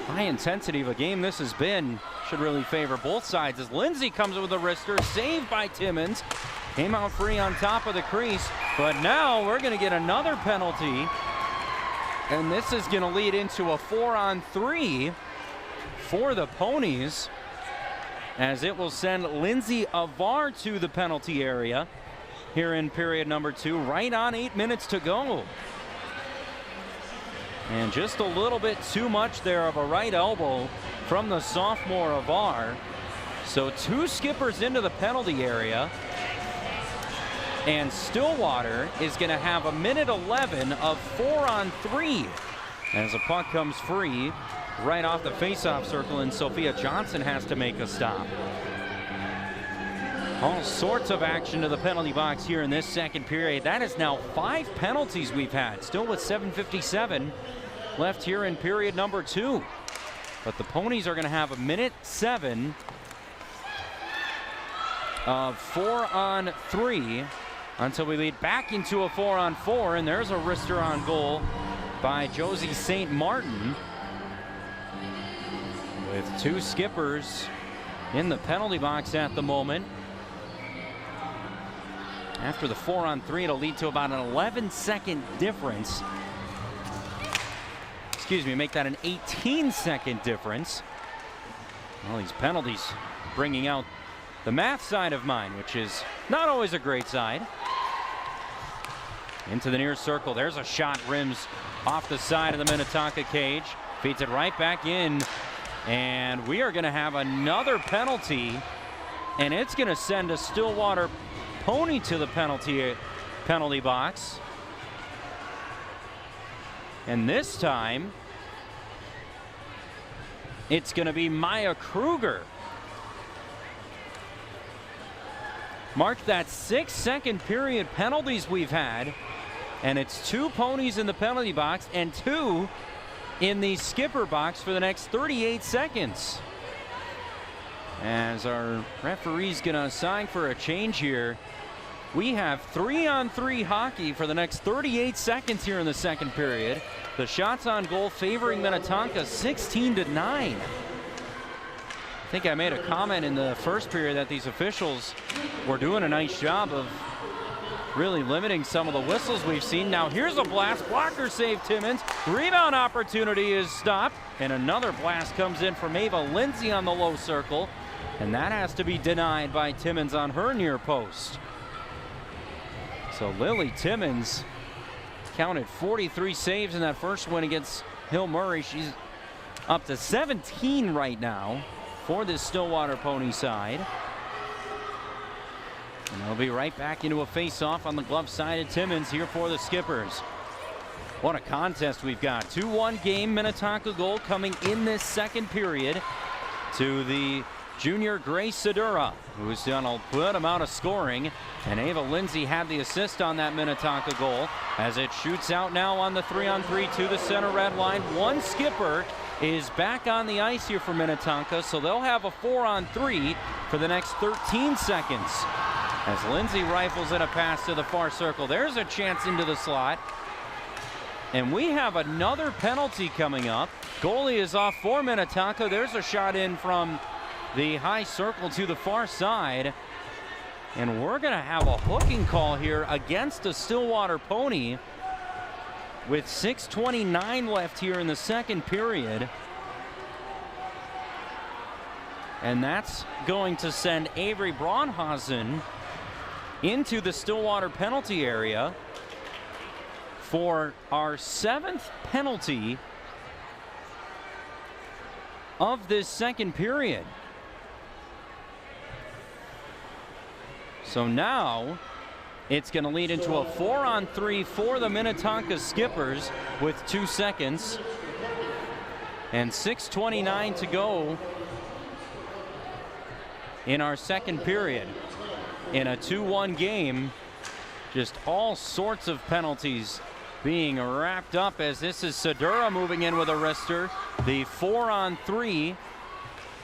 high intensity of a game this has been. Should really favor both sides as Lindsay comes with a wrister, saved by Timmons. Came out free on top of the crease, but now we're going to get another penalty. And this is going to lead into a 4-on-3 for the Ponies, as it will send Lindsay Avar to the penalty area here in period number 2, right on 8 minutes to go. And just a little bit too much there of a right elbow from the sophomore Avar. So 2 skippers into the penalty area. And Stillwater is going to have 1:11 of 4-on-3 as the puck comes free right off the faceoff circle, and Sophia Johnson has to make a stop. All sorts of action to the penalty box here in this second period. That is now 5 penalties we've had, still with 7:57 left here in period number 2. But the Ponies are going to have 1:07 of 4-on-3 until we lead back into a 4-on-4, and there's a wrister on goal by Josie St. Martin, with 2 skippers in the penalty box at the moment. After the 4-on-3, it'll lead to about an 11-second difference. Excuse me, make that an 18-second difference. Well, these penalties bringing out the math side of mine, which is not always a great side. Into the near circle. There's a shot, rims off the side of the Minnetonka cage. Feeds it right back in. And we are going to have another penalty. And it's going to send a Stillwater Pony to the penalty box. And this time, it's going to be Maya Kruger. Marked that 6-second period penalties we've had, and it's 2 Ponies in the penalty box and 2 in the skipper box for the next 38 seconds. As our referee's gonna sign for a change here, we have 3-on-3 hockey for the next 38 seconds here in the second period. The shots on goal favoring Minnetonka 16-9. I think I made a comment in the first period that these officials were doing a nice job of really limiting some of the whistles we've seen. Now here's a blast, blocker save Timmons. Rebound opportunity is stopped, and another blast comes in from Ava Lindsay on the low circle, and that has to be denied by Timmons on her near post. So Lily Timmons counted 43 saves in that first win against Hill Murray. She's up to 17 right now for this Stillwater Pony side. And they'll be right back into a face-off on the glove side of Timmons here for the Skippers. What a contest we've got. 2-1 game, Minnetonka goal coming in this second period to the junior Grace Sedura, who's done a good amount of scoring. And Ava Lindsay had the assist on that Minnetonka goal as it shoots out now on the 3-on-3 to the center red line. One skipper is back on the ice here for Minnetonka, so they'll have a 4-on-3 for the next 13 seconds. As Lindsay rifles in a pass to the far circle, there's a chance into the slot. And we have another penalty coming up. Goalie is off for Minnetonka. There's a shot in from the high circle to the far side. And we're going to have a hooking call here against the Stillwater Pony with 6:29 left here in the second period. And that's going to send Avery Braunhausen into the Stillwater penalty area for our 7th penalty of this second period. So now it's going to lead into a 4-on-3 for the Minnetonka Skippers with 2 seconds and 6:29 to go in our second period. In a 2-1 game, just all sorts of penalties being wrapped up as this is Sedura moving in with a wrister. The 4-on-3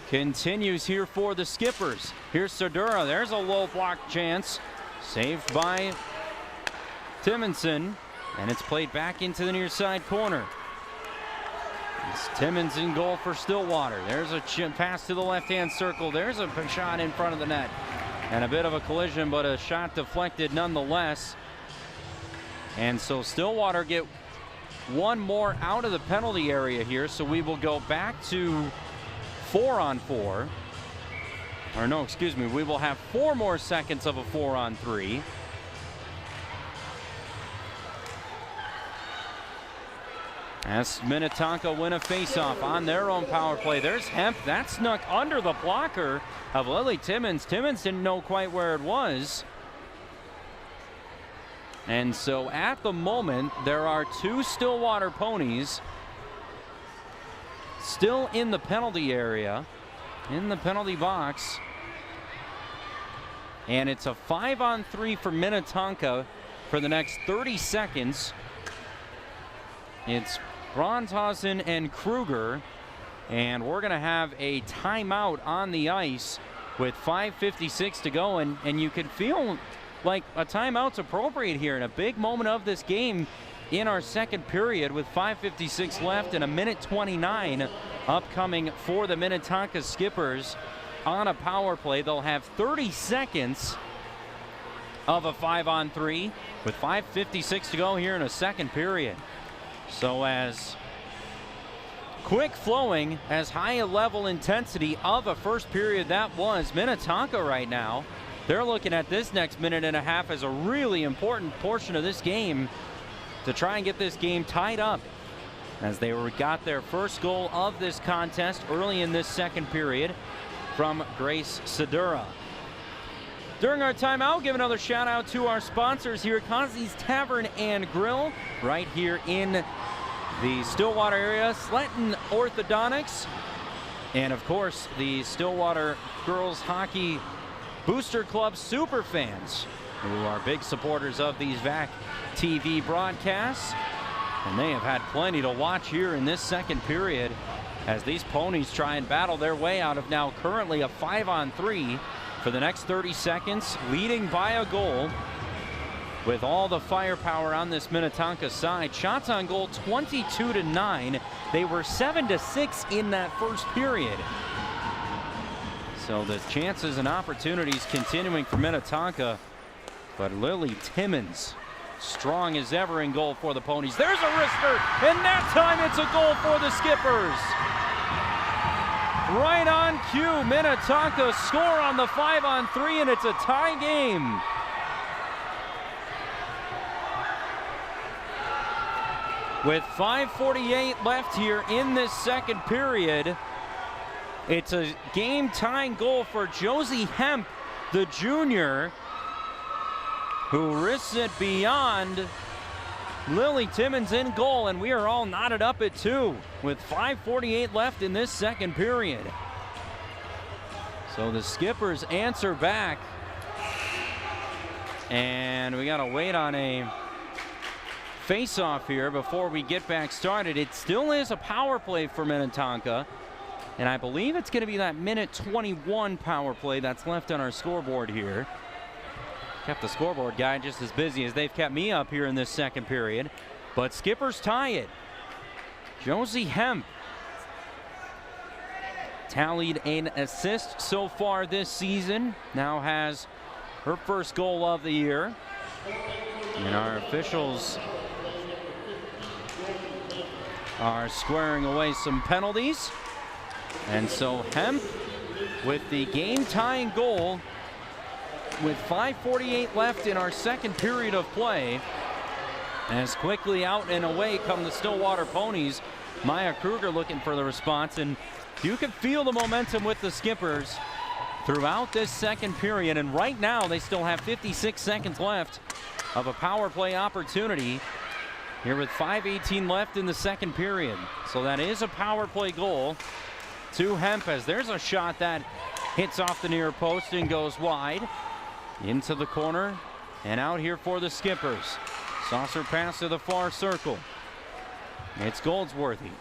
continues here for the Skippers. Here's Sedura. There's a low block chance. Saved by Timmonson. And it's played back into the near side corner. It's Timmons in goal for Stillwater. There's a pass to the left-hand circle. There's a shot in front of the net. And a bit of a collision, but a shot deflected nonetheless. And so Stillwater get one more out of the penalty area here. So we will go back to 4-on-4. Or no, excuse me. We will have 4 more seconds of a 4-on-3. As Minnetonka win a faceoff on their own power play. There's Hemp. That snuck under the blocker of Lily Timmons. Timmons didn't know quite where it was. And so at the moment, there are 2 Stillwater ponies still in the penalty area, in the penalty box. And it's a 5-on-3 for Minnetonka for the next 30 seconds. It's Bronshausen and Kruger, and we're going to have a timeout on the ice with 5:56 to go, and you can feel like a timeout's appropriate here in a big moment of this game in our second period with 5:56 left and a minute 29 upcoming for the Minnetonka Skippers on a power play. They'll have 30 seconds of a 5-on-3 with 5:56 to go here in a second period. So as quick flowing, as high a level intensity of a first period that was, Minnetonka right now, they're looking at this next minute and a half as a really important portion of this game to try and get this game tied up, as they got their first goal of this contest early in this second period from Grace Sedura. During our timeout, give another shout out to our sponsors here at Cosby's Tavern and Grill, right here in the Stillwater area, Sletton Orthodontics, and of course the Stillwater Girls Hockey Booster Club superfans, who are big supporters of these VAC TV broadcasts, and they have had plenty to watch here in this second period as these ponies try and battle their way out of now currently a 5-on-3 for the next 30 seconds, leading by a goal with all the firepower on this Minnetonka side. Shots on goal 22-9. They were 7-6 in that first period. So the chances and opportunities continuing for Minnetonka, but Lily Timmons strong as ever in goal for the ponies. There's a wrister, and that time it's a goal for the Skippers. Right on cue, Minnetonka score on the 5-on-3, and it's a tie game. With 5:48 left here in this second period, it's a game-tying goal for Josie Hemp, the junior, who risks it beyond Lily Timmons in goal, and we are all knotted up at 2 with 5:48 left in this second period. So the Skippers answer back, and we got to wait on a face-off here before we get back started. It still is a power play for Minnetonka, and I believe it's going to be that minute 21 power play that's left on our scoreboard here. Kept the scoreboard guy just as busy as they've kept me up here in this second period. But Skippers tie it. Josie Hemp tallied an assist so far this season. Now has her first goal of the year. And our officials are squaring away some penalties. And so Hemp with the game-tying goal with 5:48 left in our second period of play. As quickly out and away come the Stillwater ponies. Maya Kruger looking for the response, and you can feel the momentum with the Skippers throughout this second period, and right now they still have 56 seconds left of a power play opportunity here with 5:18 left in the second period. So that is a power play goal to Hemp, as there's a shot that hits off the near post and goes wide. Into the corner and out here for the Skippers. Saucer pass to the far circle. It's Goldsworthy.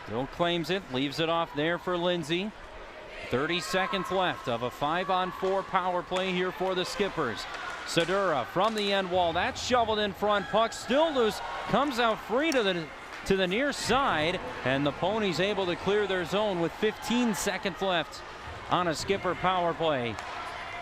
Still claims it, leaves it off there for Lindsay. 30 seconds left of a 5-on-4 power play here for the Skippers. Sedura from the end wall. That's shoveled in front. Puck still loose. Comes out free to the near side. And the Ponies able to clear their zone with 15 seconds left on a Skipper power play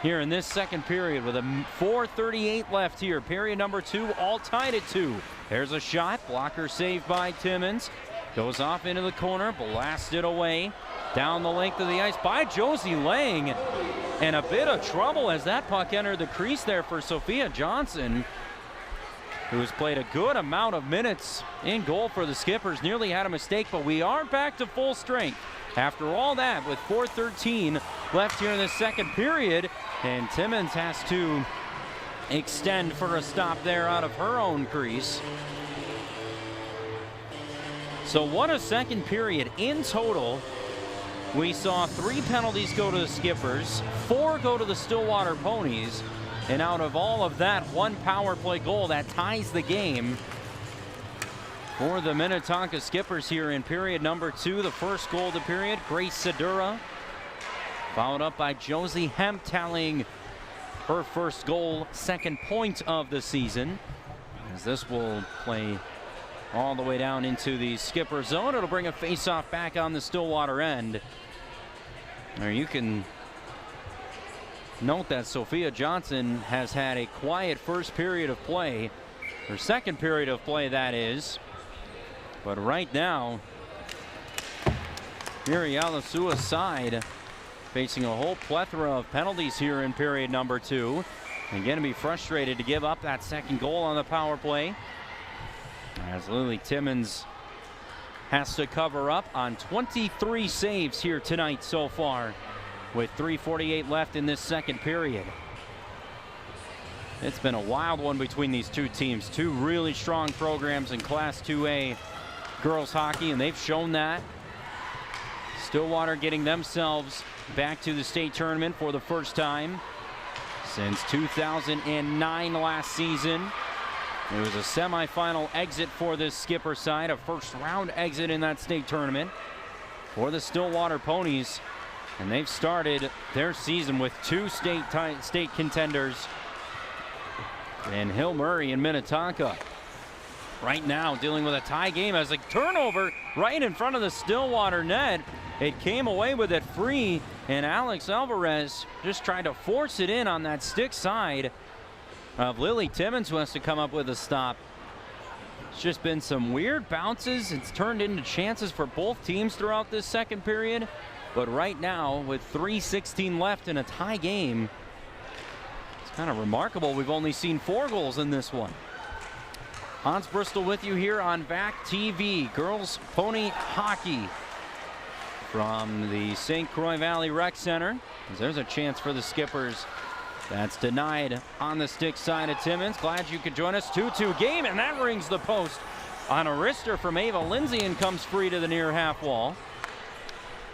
here in this second period with a 4:38 left here. Period number 2, all tied at 2. There's a shot. Blocker saved by Timmons. Goes off into the corner. Blasted away. Down the length of the ice by Josie Lang. And a bit of trouble as that puck entered the crease there for Sophia Johnson, who's played a good amount of minutes in goal for the Skippers. Nearly had a mistake, but we are back to full strength after all that with 4:13 left here in the second period. And Timmons has to extend for a stop there out of her own crease. So what a second period. In total, we saw 3 penalties go to the Skippers, 4 go to the Stillwater Ponies, and out of all of that, 1 power play goal that ties the game for the Minnetonka Skippers here in period number 2. The first goal of the period, Grace Sedura, followed up by Josie Hemp, tallying her first goal, second point of the season. As this will play all the way down into the Skipper zone. It'll bring a face-off back on the Stillwater end. There you can note that Sophia Johnson has had a quiet first period of play. Her second period of play, that is. But right now, Miriala Sua's side facing a whole plethora of penalties here in period number 2. And going to be frustrated to give up that second goal on the power play, as Lily Timmons has to cover up on 23 saves here tonight so far, with 3:48 left in this second period. It's been a wild one between these two teams. Two really strong programs in Class 2A girls hockey, and they've shown that. Stillwater getting themselves back to the state tournament for the first time since 2009 last season. It was a semifinal exit for this Skipper side, a first round exit in that state tournament for the Stillwater Ponies. And they've started their season with 2 state contenders in Hill Murray and Minnetonka. Right now dealing with a tie game as a turnover right in front of the Stillwater net. It came away with it free, and Alex Alvarez just tried to force it in on that stick side of Lily Timmons, who has to come up with a stop. It's just been some weird bounces. It's turned into chances for both teams throughout this second period. But right now, with 3:16 left in a tie game, it's kind of remarkable. We've only seen 4 goals in this one. Hans Bristol with you here on VAC TV. Girls Pony Hockey from the St. Croix Valley Rec Center. There's a chance for the Skippers. That's denied on the stick side of Timmons. Glad you could join us. 2-2 game, and that rings the post on a wrister from Ava Lindsay and comes free to the near half wall.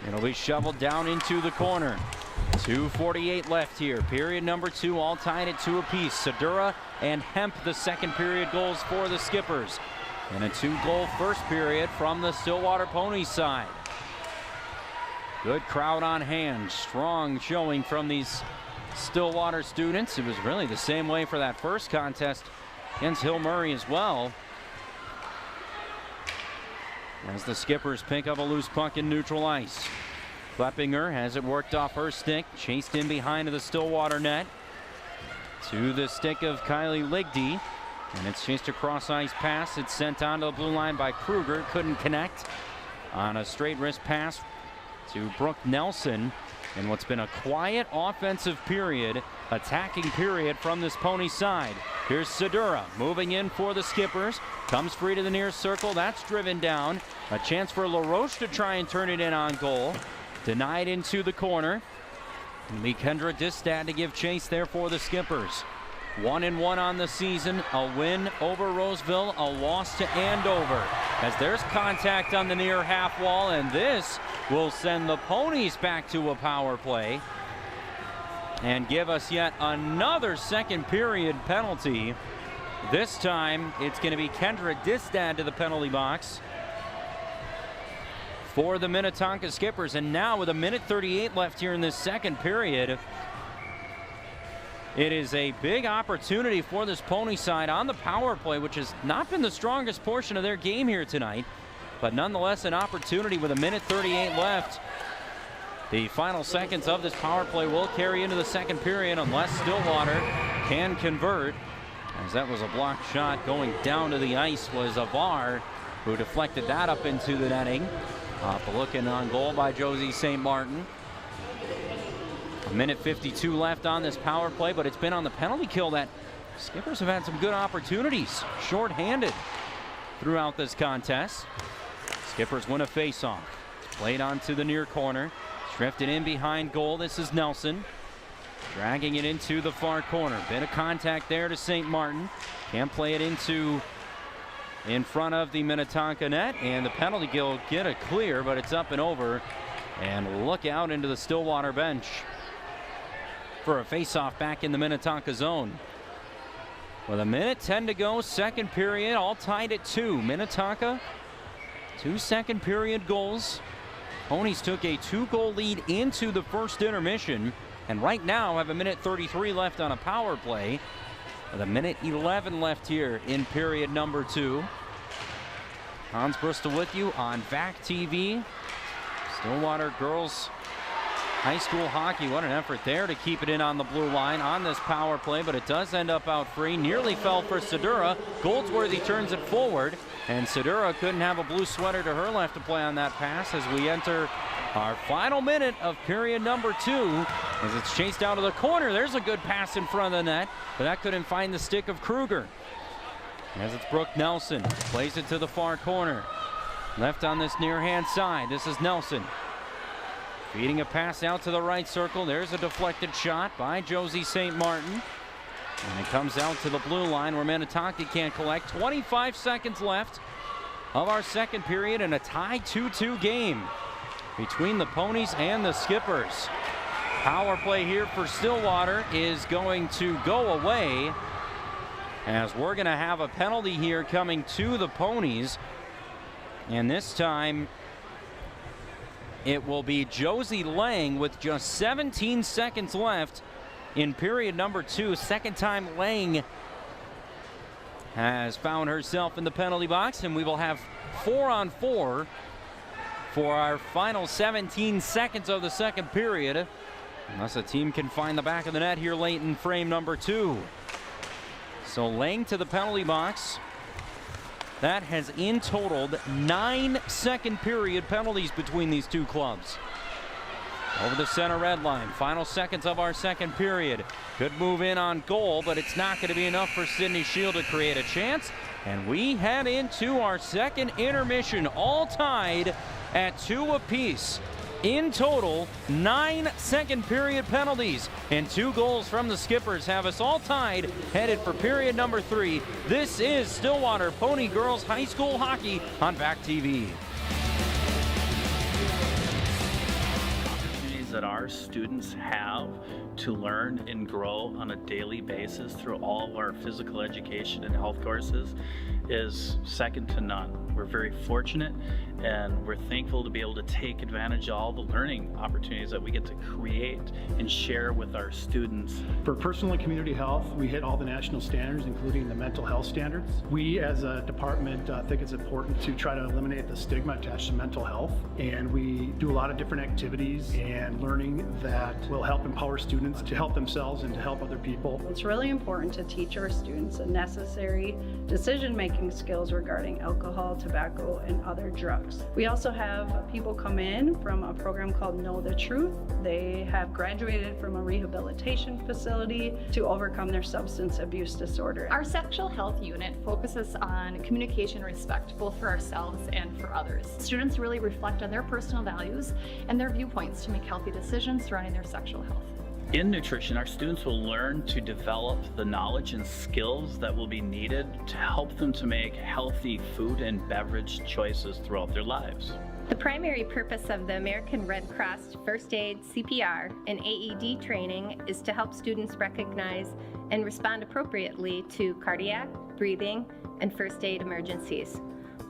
It'll be shoveled down into the corner. 2:48 left here. Period number 2, all tied at 2 apiece. Sedura and Hemp, the second period goals for the Skippers. And a 2-goal first period from the Stillwater Ponies side. Good crowd on hand. Strong showing from these Stillwater students. It was really the same way for that first contest against Hill Murray as well. As the Skippers pick up a loose puck in neutral ice. Kleppinger has it worked off her stick, chased in behind the Stillwater net. To the stick of Kylie Ligdy, and it's chased across ice pass. It's sent onto the blue line by Kruger. Couldn't connect on a straight wrist pass to Brooke Nelson. And what's been a quiet offensive period, attacking period from this Pony side. Here's Sedura moving in for the Skippers. Comes free to the near circle. That's driven down. A chance for LaRoche to try and turn it in on goal. Denied into the corner. And Kendra Distad to give chase there for the Skippers. 1-1 on the season, a win over Roseville, a loss to Andover. As there's contact on the near half wall, and this will send the Ponies back to a power play and give us yet another second period penalty. This time it's going to be Kendra Distad to the penalty box for the Minnetonka Skippers. And now with 1:38 left here in this second period, it is a big opportunity for this Pony side on the power play, which has not been the strongest portion of their game here tonight, but nonetheless an opportunity with 1:38 left. The final seconds of this power play will carry into the second period unless Stillwater can convert, as that was a blocked shot. Going down to the ice was Avar, who deflected that up into the netting. Off the look in on goal by Josie St. Martin. 1:52 left on this power play, but it's been on the penalty kill that Skippers have had some good opportunities, shorthanded throughout this contest. Skippers win a faceoff. Played onto the near corner. Drifted in behind goal. This is Nelson. Dragging it into the far corner. Bit of contact there to St. Martin. Can't play it in front of the Minnetonka net, and the penalty kill get a clear, but it's up and over. And look out into the Stillwater bench for a faceoff back in the Minnetonka zone. With 1:10 to go, second period, all tied at 2. Minnetonka, 2 second period goals. Ponies took a 2-goal lead into the first intermission, and right now have 1:33 left on a power play, with 1:11 left here in period number 2. Hans Bristol with you on VAC TV. Stillwater girls high school hockey. What an effort there to keep it in on the blue line on this power play, but it does end up out free. Nearly fell for Sedura. Goldsworthy turns it forward, and Sedura couldn't have a blue sweater to her left to play on that pass as we enter our final minute of period number 2. As it's chased out of the corner, there's a good pass in front of the net, but that couldn't find the stick of Kruger. As it's Brooke Nelson, plays it to the far corner. Left on this near hand side, this is Nelson. Feeding a pass out to the right circle. There's a deflected shot by Josie St. Martin. And it comes out to the blue line where Minnetonka can't collect. 25 seconds left of our second period and a tie 2-2 game between the Ponies and the Skippers. Power play here for Stillwater is going to go away, as we're going to have a penalty here coming to the Ponies. And this time it will be Josie Lang with just 17 seconds left in period number 2. Second time Lang has found herself in the penalty box, and we will have 4-on-4 for our final 17 seconds of the second period, unless a team can find the back of the net here late in frame number 2. So Lang to the penalty box. That has in totaled 9 second period penalties between these two clubs. Over the center red line, final seconds of our second period. Good move in on goal, but it's not going to be enough for Sydney Shield to create a chance. And we head into our second intermission, all tied at 2 apiece. In total, 9 second period penalties, and 2 goals from the Skippers have us all tied, headed for period number 3. This is Stillwater Pony Girls High School Hockey on VAC TV. Opportunities that our students have to learn and grow on a daily basis through all of our physical education and health courses is second to none. We're very fortunate, and we're thankful to be able to take advantage of all the learning opportunities that we get to create and share with our students. For personal and community health, we hit all the national standards, including the mental health standards. We as a department think it's important to try to eliminate the stigma attached to mental health, and we do a lot of different activities and learning that will help empower students to help themselves and to help other people. It's really important to teach our students the necessary decision-making skills regarding alcohol, tobacco, and other drugs. We also have people come in from a program called Know the Truth. They have graduated from a rehabilitation facility to overcome their substance abuse disorder. Our sexual health unit focuses on communication respectful for ourselves and for others. Students really reflect on their personal values and their viewpoints to make healthy decisions surrounding their sexual health. In nutrition, our students will learn to develop the knowledge and skills that will be needed to help them to make healthy food and beverage choices throughout their lives. The primary purpose of the American Red Cross First Aid, CPR, and AED training is to help students recognize and respond appropriately to cardiac, breathing, and first aid emergencies.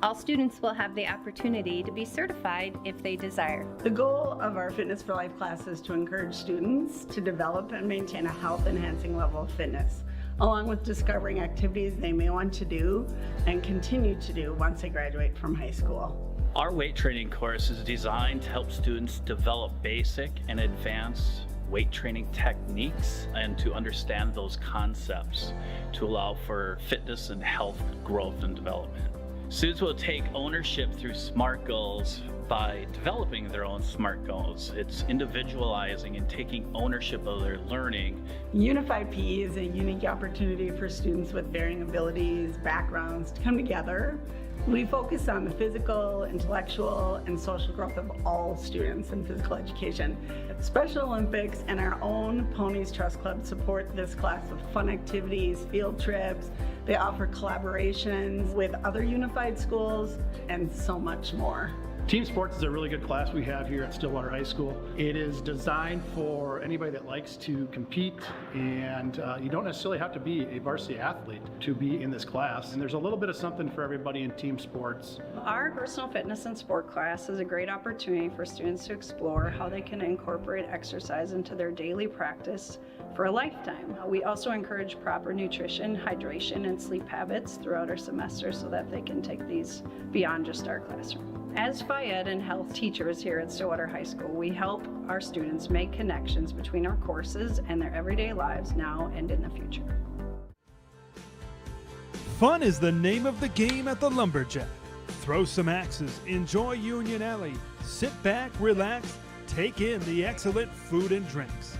All students will have the opportunity to be certified if they desire. The goal of our Fitness for Life class is to encourage students to develop and maintain a health-enhancing level of fitness, along with discovering activities they may want to do and continue to do once they graduate from high school. Our weight training course is designed to help students develop basic and advanced weight training techniques and to understand those concepts to allow for fitness and health growth and development. Students will take ownership through SMART goals by developing their own SMART goals. It's individualizing and taking ownership of their learning. Unified PE is a unique opportunity for students with varying abilities, backgrounds to come together. We focus on the physical, intellectual, and social growth of all students in physical education. Special Olympics and our own Ponies Trust Club support this class with fun activities, field trips. They offer collaborations with other unified schools and so much more. Team sports is a really good class we have here at Stillwater High School. It is designed for anybody that likes to compete, and you don't necessarily have to be a varsity athlete to be in this class. And there's a little bit of something for everybody in team sports. Our personal fitness and sport class is a great opportunity for students to explore how they can incorporate exercise into their daily practice for a lifetime. We also encourage proper nutrition, hydration, and sleep habits throughout our semester so that they can take these beyond just our classroom. As Phy-Ed and health teachers here at Stillwater High School, we help our students make connections between our courses and their everyday lives now and in the future. Fun is the name of the game at the Lumberjack. Throw some axes, enjoy Union Alley, sit back, relax, take in the excellent food and drinks.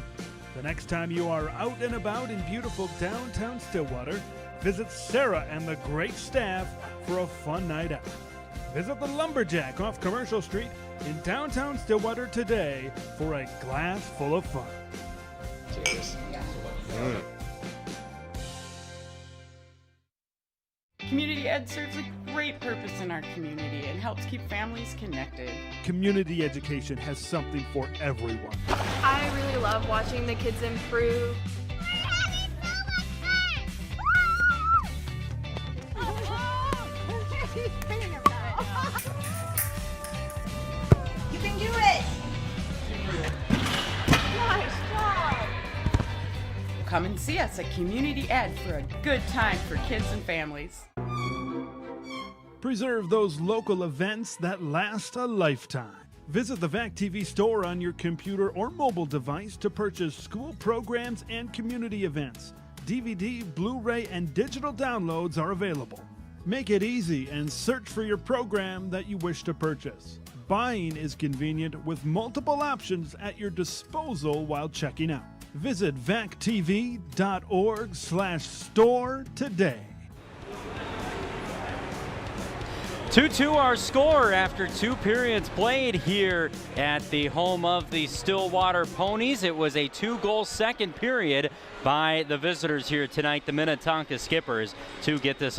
The next time you are out and about in beautiful downtown Stillwater, visit Sarah and the great staff for a fun night out. Visit the Lumberjack off Commercial Street in downtown Stillwater today for a glass full of fun. Cheers. Community ed serves a great purpose in our community and helps keep families connected. Community education has something for everyone. I really love watching the kids improve. You can do it! Nice job! Come and see us at Community Ed for a good time for kids and families. Preserve those local events that last a lifetime. Visit the VAC TV store on your computer or mobile device to purchase school programs and community events. DVD, Blu-ray, and digital downloads are available. Make it easy and search for your program that you wish to purchase. Buying is convenient with multiple options at your disposal while checking out. Visit vactv.org/store today. 2-2 our score after 2 periods played here at the home of the Stillwater Ponies. It was a 2-goal second period by the visitors here tonight, the Minnetonka Skippers, to get this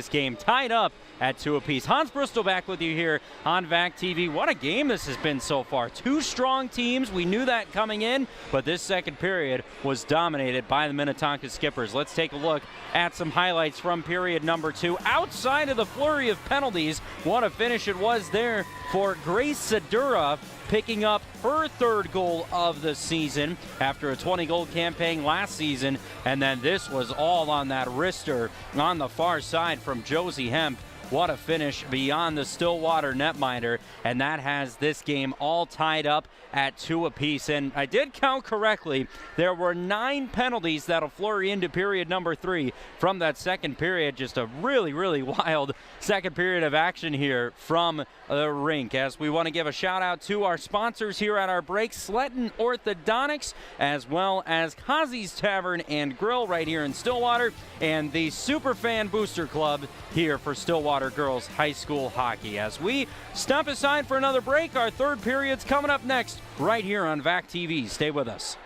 game tied up at 2 apiece. Hans Bristol back with you here on VAC TV. What a game this has been so far. 2 strong teams. We knew that coming in, but this second period was dominated by the Minnetonka Skippers. Let's take a look at some highlights from period number 2. Outside of the flurry of penalties, what a finish it was there for Grace Sedura, picking up her 3rd goal of the season after a 20-goal campaign last season. And then this was all on that wrister on the far side from Josie Hemp. What a finish beyond the Stillwater netminder, and that has this game all tied up at 2 apiece. And I did count correctly, there were 9 penalties that'll flurry into period number 3 from that second period. Just a really, really wild second period of action here from the rink. As we want to give a shout out to our sponsors here at our break, Sletton Orthodontics, as well as Kazi's Tavern and Grill right here in Stillwater, and the Superfan Booster Club here for Stillwater Girls High School Hockey. As we step aside for another break, our 3rd period's coming up next right here on VAC TV. Stay with us.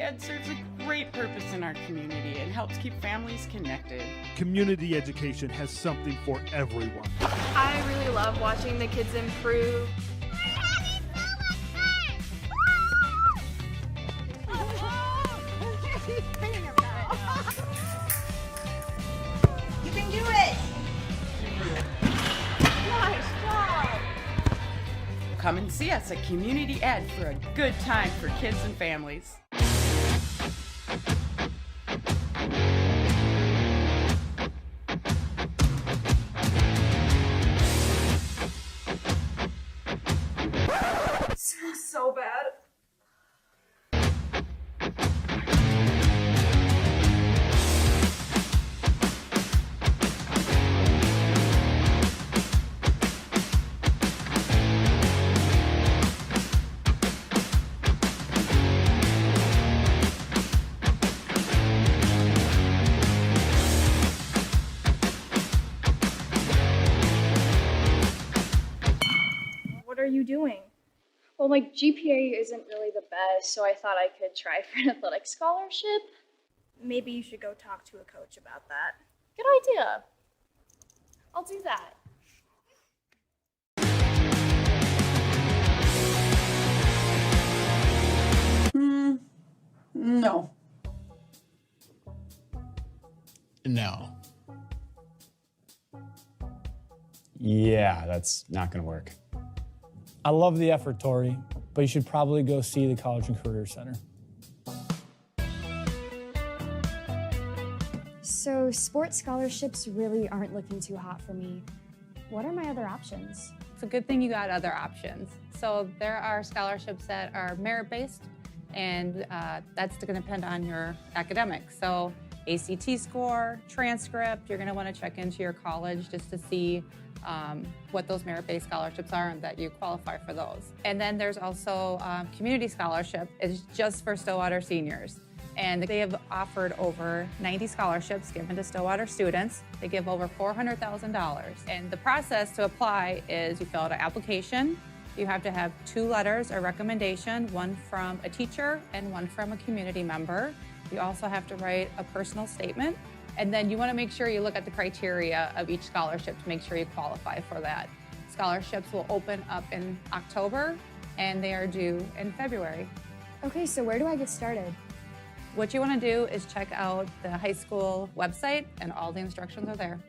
Ed serves a great purpose in our community and helps keep families connected. Community education has something for everyone. I really love watching the kids improve. You can do it! Nice job! Come and see us at Community Ed for a good time for kids and families. It smells so bad. What are you doing? Well, my GPA isn't really the best, so I thought I could try for an athletic scholarship. Maybe you should go talk to a coach about that. Good idea. I'll do that. No. No. Yeah, that's not going to work. I love the effort, Tori, but you should probably go see the College and Career Center. So, sports scholarships really aren't looking too hot for me. What are my other options? It's a good thing you got other options. So there are scholarships that are merit-based, and that's going to depend on your academics. So ACT score, transcript, you're going to want to check into your college just to see what those merit-based scholarships are and that you qualify for those. And then there's also community scholarship. It's just for Stillwater seniors. And they have offered over 90 scholarships given to Stillwater students. They give over $400,000. And the process to apply is you fill out an application. You have to have 2 letters of recommendation, one from a teacher and one from a community member. You also have to write a personal statement. And then you want to make sure you look at the criteria of each scholarship to make sure you qualify for that. Scholarships will open up in October and they are due in February. Okay, so where do I get started? What you want to do is check out the high school website and all the instructions are there.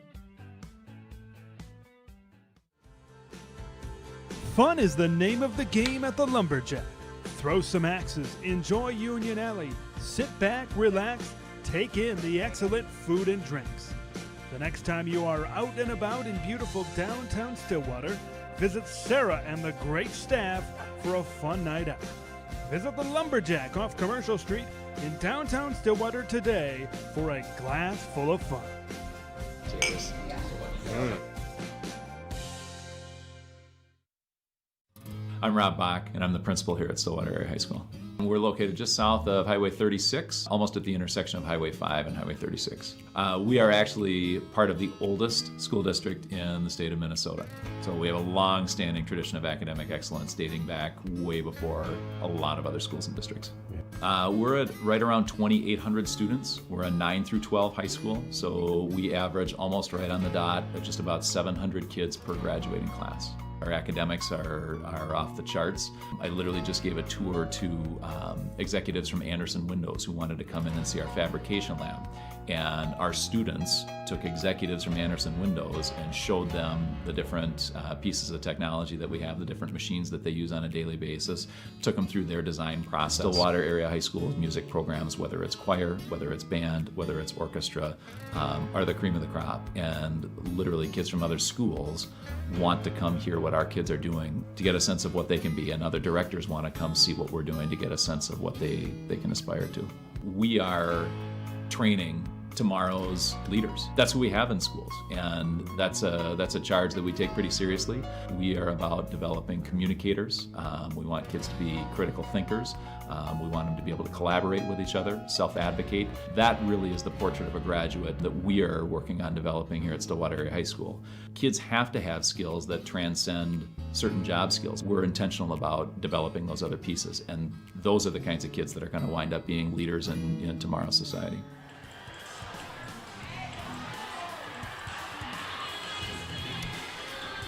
Fun is the name of the game at the Lumberjack. Throw some axes, enjoy Union Alley, sit back, relax, take in the excellent food and drinks. The next time you are out and about in beautiful downtown Stillwater, visit Sarah and the great staff for a fun night out. Visit the Lumberjack off Commercial Street in downtown Stillwater today for a glass full of fun. Cheers. I'm Rob Bach, and I'm the principal here at Stillwater Area High School. We're located just south of Highway 36, almost at the intersection of Highway 5 and Highway 36. We are actually part of the oldest school district in the state of Minnesota. So we have a long-standing tradition of academic excellence dating back way before a lot of other schools and districts. We're at right around 2,800 students. We're a 9 through 12 high school, so we average almost right on the dot at just about 700 kids per graduating class. Our academics are off the charts. I literally just gave a tour to executives from Anderson Windows who wanted to come in and see our fabrication lab. And our students took executives from Anderson Windows and showed them the different pieces of technology that we have, the different machines that they use on a daily basis, took them through their design process. Stillwater Area High School's music programs, whether it's choir, whether it's band, whether it's orchestra, are the cream of the crop. And literally kids from other schools want to come hear what our kids are doing to get a sense of what they can be, and other directors want to come see what we're doing to get a sense of what they can aspire to. We are training tomorrow's leaders. That's who we have in schools, and that's a charge that we take pretty seriously. We are about developing communicators. We want kids to be critical thinkers. We want them to be able to collaborate with each other, self-advocate. That really is the portrait of a graduate that we are working on developing here at Stillwater Area High School. Kids have to have skills that transcend certain job skills. We're intentional about developing those other pieces, and those are the kinds of kids that are going to wind up being leaders in tomorrow's society.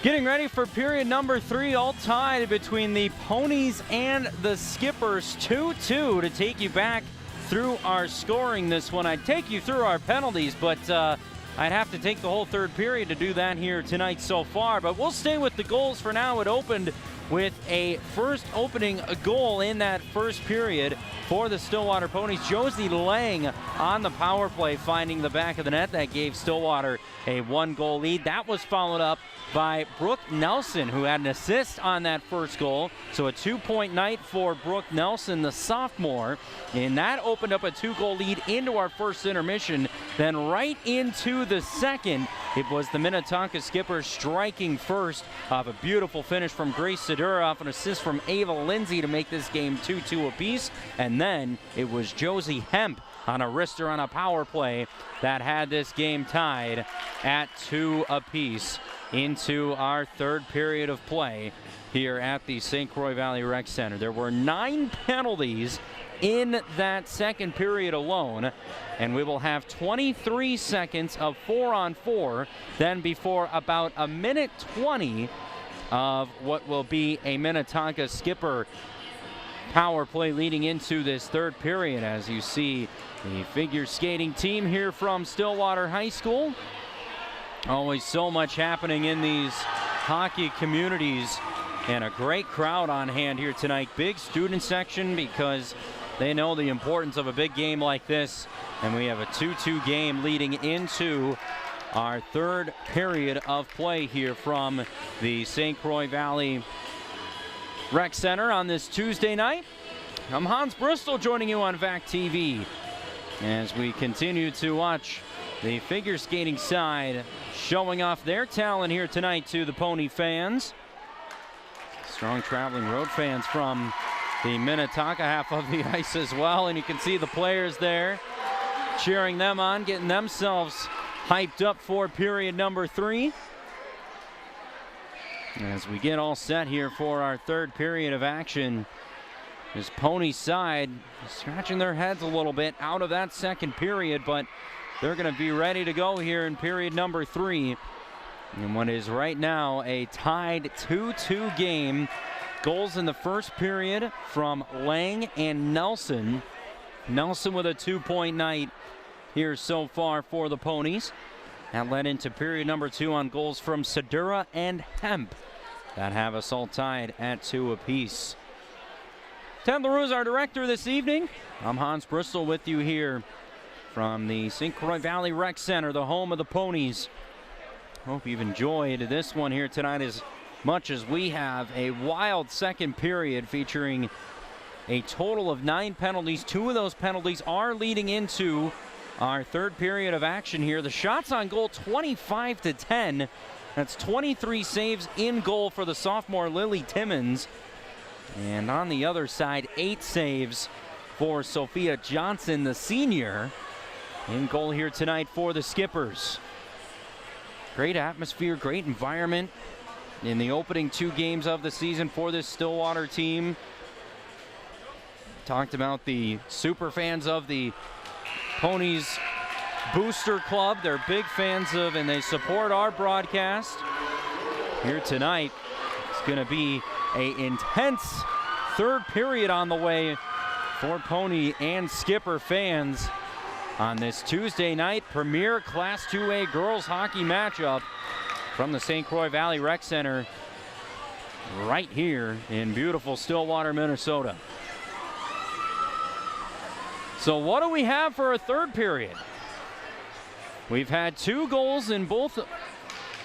Getting ready for period number 3, all tied between the Ponies and the Skippers, 2-2 to take you back through our scoring this one. I'd take you through our penalties, but I'd have to take the whole third period to do that here tonight so far. But we'll stay with the goals for now. It opened with a first opening goal in that first period for the Stillwater Ponies. Josie Lang on the power play, finding the back of the net. That gave Stillwater a 1-goal lead. That was followed up by Brooke Nelson, who had an assist on that first goal. So a 2-point night for Brooke Nelson, the sophomore. And that opened up a 2-goal lead into our first intermission. Then right into the second, it was the Minnetonka Skippers striking first off a beautiful finish from Grace Sedura off an assist from Ava Lindsay to make this game 2-2 apiece. And then it was Josie Hemp on a wrister on a power play that had this game tied at 2 apiece into our third period of play here at the St. Croix Valley Rec Center. There were 9 penalties in that second period alone, and we will have 23 seconds of 4-on-4 then before about a minute 20 of what will be a Minnetonka Skipper power play leading into this third period. As you see the figure skating team here from Stillwater High School. Always so much happening in these hockey communities, and a great crowd on hand here tonight. Big student section because they know the importance of a big game like this, and we have a 2-2 game leading into our third period of play here from the St. Croix Valley Rec Center on this Tuesday night. I'm Hans Bristol joining you on VAC TV as we continue to watch the figure skating side showing off their talent here tonight to the Pony fans. Strong traveling road fans from the Minnetonka half of the ice as well, and you can see the players there cheering them on, getting themselves hyped up for period number 3. As we get all set here for our third period of action, this Pony side scratching their heads a little bit out of that second period, but they're going to be ready to go here in period number 3. In what is right now a tied 2-2 game. Goals in the first period from Lang and Nelson. Nelson with a 2-point night here so far for the Ponies. That led into period number 2 on goals from Sedura and Hemp. That have us all tied at 2 apiece. Ted LaRue is our director this evening. I'm Hans Bristol with you here from the St. Croix Valley Rec Center, the home of the Ponies. Hope you've enjoyed this one here tonight as much as we have. A wild second period featuring a total of 9 penalties. 2 of those penalties are leading into our third period of action here. The shots on goal, 25-10. That's 23 saves in goal for the sophomore Lily Timmons. And on the other side, 8 saves for Sophia Johnson, the senior, in goal here tonight for the Skippers. Great atmosphere, great environment in the opening 2 games of the season for this Stillwater team. Talked about the super fans of the Ponies Booster Club. They're big fans of, and they support our broadcast. Here tonight, it's going to be an intense third period on the way for Pony and Skipper fans on this Tuesday night premier Class 2A girls hockey matchup from the St. Croix Valley Rec Center right here in beautiful Stillwater, Minnesota. So what do we have for a third period? We've had 2 goals in both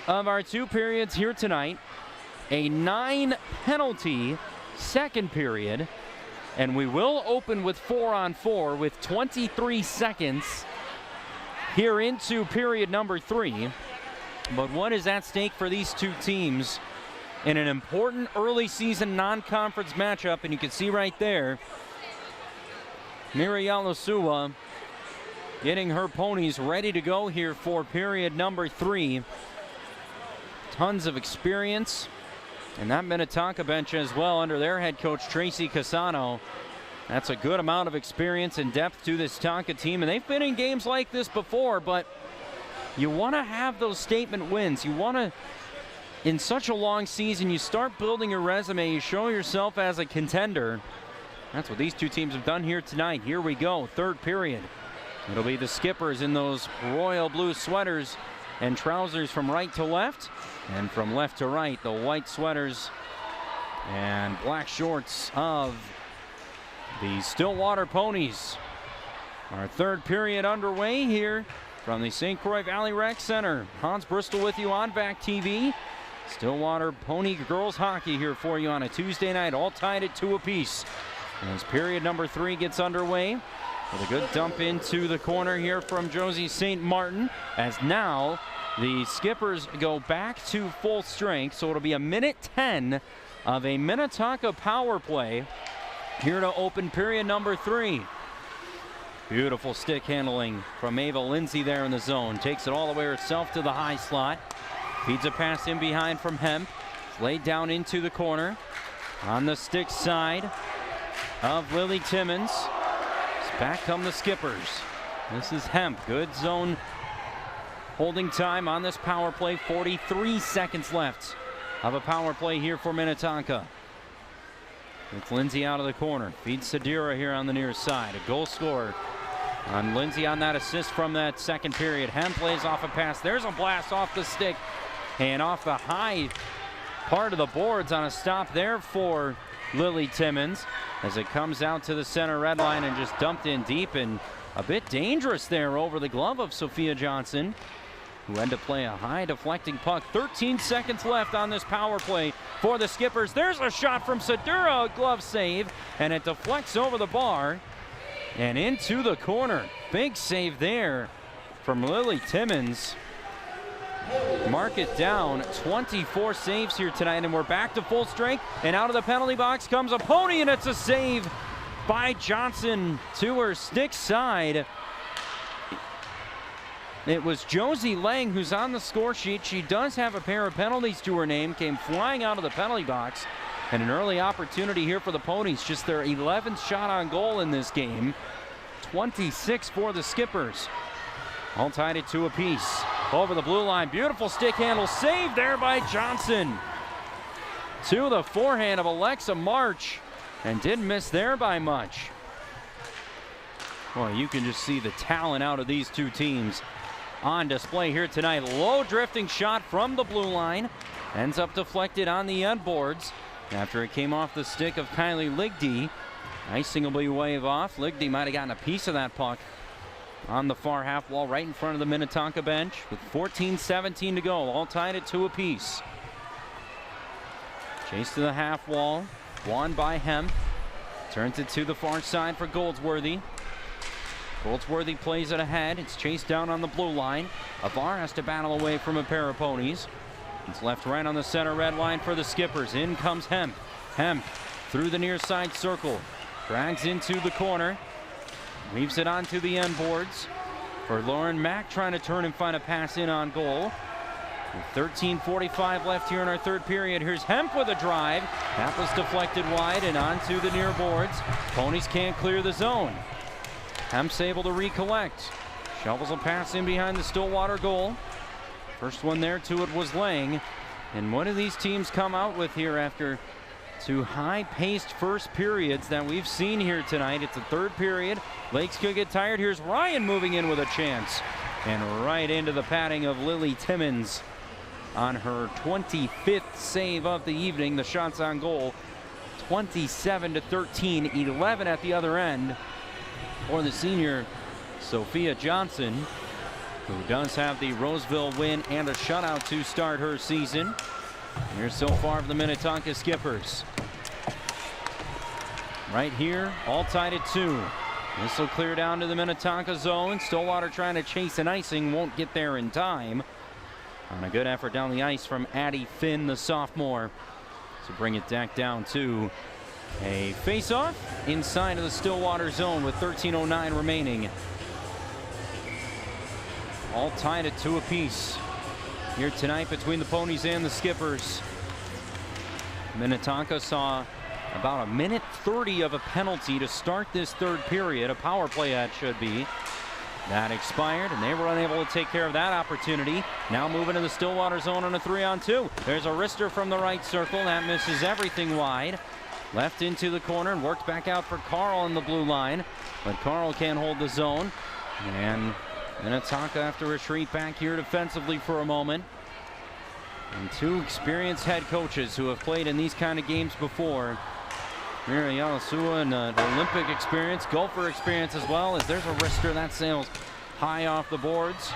of our 2 periods here tonight, a 9-penalty second period, and we will open with 4-on-4 with 23 seconds here into period number 3. But what is at stake for these two teams in an important early season non-conference matchup? And you can see right there, Miriyalasua getting her ponies ready to go here for period number 3. Tons of experience. And that Minnetonka bench as well under their head coach, Tracy Casano. That's a good amount of experience and depth to this Tonka team. And they've been in games like this before, but you want to have those statement wins. You want to, in such a long season, you start building your resume. You show yourself as a contender. That's what these two teams have done here tonight. Here we go, third period. It'll be the Skippers in those royal blue sweaters and trousers from right to left, and from left to right, the white sweaters and black shorts of the Stillwater Ponies. Our third period underway here from the St. Croix Valley Rec Center. Hans Bristol with you on VAC TV. Stillwater Pony girls hockey here for you on a Tuesday night, all tied at 2 apiece. As period number 3 gets underway, with a good dump into the corner here from Josie St. Martin, as now the Skippers go back to full strength. So it'll be a minute 10 of a Minnetonka power play here to open period number 3. Beautiful stick handling from Ava Lindsay there in the zone. Takes it all the way herself to the high slot. Feeds a pass in behind from Hemp. It's laid down into the corner. On the stick side of Lily Timmons. Back come the Skippers. This is Hemp. Good zone holding time on this power play. 43 seconds left of a power play here for Minnetonka. With Lindsay out of the corner. Feeds Sadira here on the near side. A goal scored on Lindsay on that assist from that second period. Hemp plays off a pass. There's a blast off the stick and off the high part of the boards on a stop there for Lily Timmons, as it comes out to the center red line and just dumped in deep, and a bit dangerous there over the glove of Sophia Johnson, who had to play a high deflecting puck. 13 seconds left on this power play for the Skippers. There's a shot from Sadura, a glove save, and it deflects over the bar and into the corner. Big save there from Lily Timmons. Mark it down, 24 saves here tonight, and we're back to full strength, and out of the penalty box comes a pony, and it's a save by Johnson to her stick side. It was Josie Lang who's on the score sheet. She does have a pair of penalties to her name, came flying out of the penalty box, and an early opportunity here for the Ponies, just their 11th shot on goal in this game. 26 for the Skippers. All tied at 2 apiece. Over the blue line, beautiful stick handle, saved there by Johnson. To the forehand of Alexa March, and didn't miss there by much. Well, you can just see the talent out of these two teams on display here tonight. Low drifting shot from the blue line, ends up deflected on the end boards after it came off the stick of Kylie Ligdy. Nice single blue wave off. Ligdy might have gotten a piece of that puck on the far half wall right in front of the Minnetonka bench with 14-17 to go, all tied at 2 apiece. Chase to the half wall, won by Hemp. Turns it to the far side for Goldsworthy. Goldsworthy plays it ahead. It's chased down on the blue line. Avar has to battle away from a pair of ponies. It's left right on the center red line for the Skippers. In comes Hemp. Hemp through the near side circle. Drags into the corner. Leaves it onto the end boards for Lauren Mack, trying to turn and find a pass in on goal. With 13:45 left here in our third period. Here's Hemp with a drive. That was deflected wide and onto the near boards. Ponies can't clear the zone. Hemp's able to recollect. Shovels a pass in behind the Stillwater goal. First one there to it was Lang. And what do these teams come out with here after 2 high-paced first periods that we've seen here tonight? It's the third period. Lakes could get tired. Here's Ryan moving in with a chance. And right into the padding of Lily Timmons on her 25th save of the evening. The shots on goal, 27-13, 11 at the other end for the senior Sophia Johnson, who does have the Roseville win and a shutout to start her season. Here's so far for the Minnetonka Skippers. Right here, all tied at 2. This will clear down to the Minnetonka zone. Stillwater trying to chase an icing, won't get there in time. On a good effort down the ice from Addie Finn, the sophomore, to bring it back down to a face-off inside of the Stillwater zone with 13:09 remaining. All tied at 2 apiece here tonight between the Ponies and the Skippers. Minnetonka saw about 1:30 of a penalty to start this third period, a power play that should be. That expired, and they were unable to take care of that opportunity. Now moving to the Stillwater zone on a 3-on-2. There's a wrister from the right circle. That misses everything wide. Left into the corner and worked back out for Carl on the blue line. But Carl can't hold the zone. And Minnetonka have to retreat back here defensively for a moment. And 2 experienced head coaches who have played in these kind of games before. Mira Yalasua and Olympic experience, Gopher experience as well, as there's a wrister that sails high off the boards.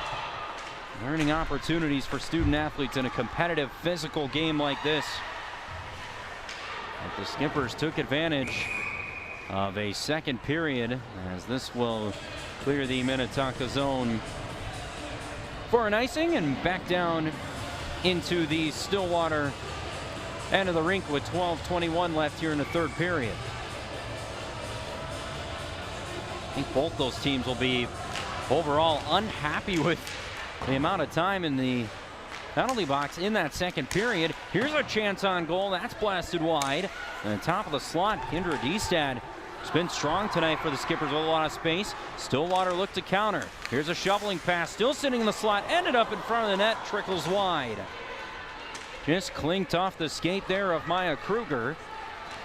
Learning opportunities for student athletes in a competitive physical game like this. But the Skippers took advantage of a second period, as this will clear the Minnetonka zone for an icing and back down into the Stillwater end of the rink with 12:21 left here in the third period. I think both those teams will be overall unhappy with the amount of time in the penalty box in that second period. Here's a chance on goal. That's blasted wide. And the top of the slot, Kendra Destad has been strong tonight for the Skippers with a lot of space. Stillwater looked to counter. Here's a shoveling pass, still sitting in the slot, ended up in front of the net, trickles wide. Just clinked off the skate there of Maya Kruger.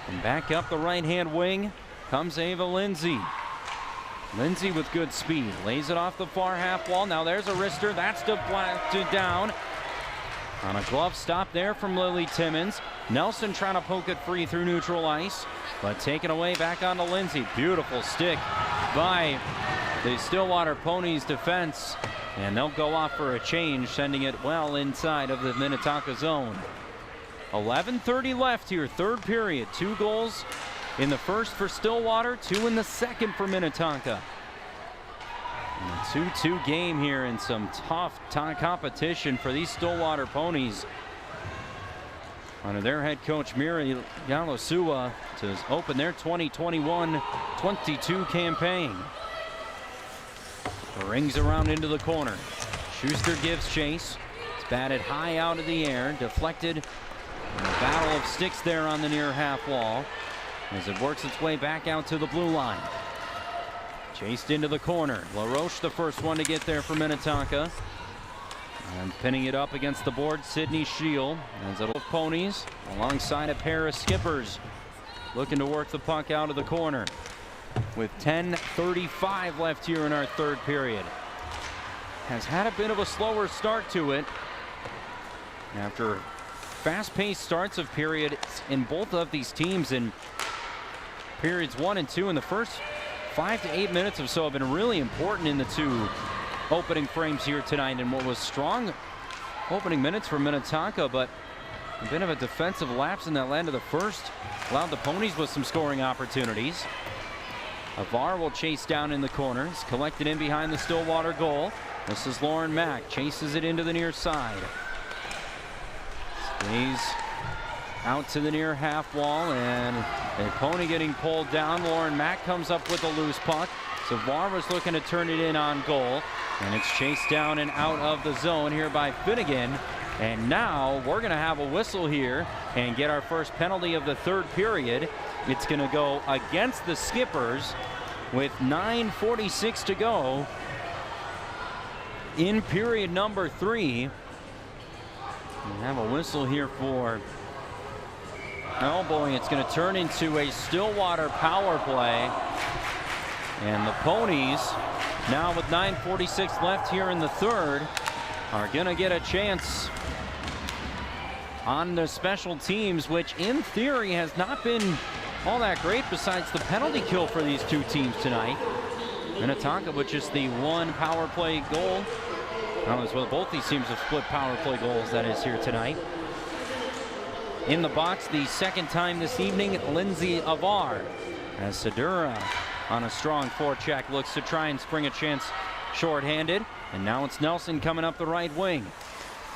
And back up the right-hand wing comes Ava Lindsay. Lindsay with good speed, lays it off the far half wall. Now there's a wrister, that's deflected down. On a glove stop there from Lily Timmons. Nelson trying to poke it free through neutral ice, but taken away back onto Lindsay. Beautiful stick by the Stillwater Ponies defense. And they'll go off for a change, sending it well inside of the Minnetonka zone. 11:30 left here, third period. 2 goals in the first for Stillwater, 2 in the second for Minnetonka. And a 2-2 game here and some tough competition for these Stillwater Ponies under their head coach Miri Yalasua to open their 2021-22 campaign. Rings around into the corner. Schuster gives chase. It's batted high out of the air, deflected. And a battle of sticks there on the near half wall as it works its way back out to the blue line. Chased into the corner. LaRoche the first one to get there for Minnetonka. And pinning it up against the board, Sydney Shield. As it'll Ponies alongside a pair of Skippers looking to work the puck out of the corner. With 10:35 left here in our third period. Has had a bit of a slower start to it after fast-paced starts of periods in both of these teams in periods 1 and 2. In the first 5 to 8 minutes or so have been really important in the 2 opening frames here tonight, and what was strong opening minutes for Minnetonka, but a bit of a defensive lapse in that end of the first allowed the Ponies with some scoring opportunities. Avar will chase down in the corners, collected in behind the Stillwater goal. This is Lauren Mack, chases it into the near side. Stays out to the near half wall, and a Pony getting pulled down. Lauren Mack comes up with a loose puck. Zavar was looking to turn it in on goal, and it's chased down and out of the zone here by Finnegan. And now we're going to have a whistle here and get our first penalty of the third period. It's going to go against the Skippers with 9:46 to go in period number 3. We have a whistle here for elbowing. It's going to turn into a Stillwater power play. And the Ponies, now with 9:46 left here in the third, are going to get a chance on the special teams, which in theory has not been all that great besides the penalty kill for these 2 teams tonight. Minnetonka with just the 1 power play goal. As well, both these teams have split power play goals, that is, here tonight. In the box, the second time this evening, Lindsay Avar, as Sedura on a strong forecheck. Looks to try and spring a chance shorthanded. And now it's Nelson coming up the right wing.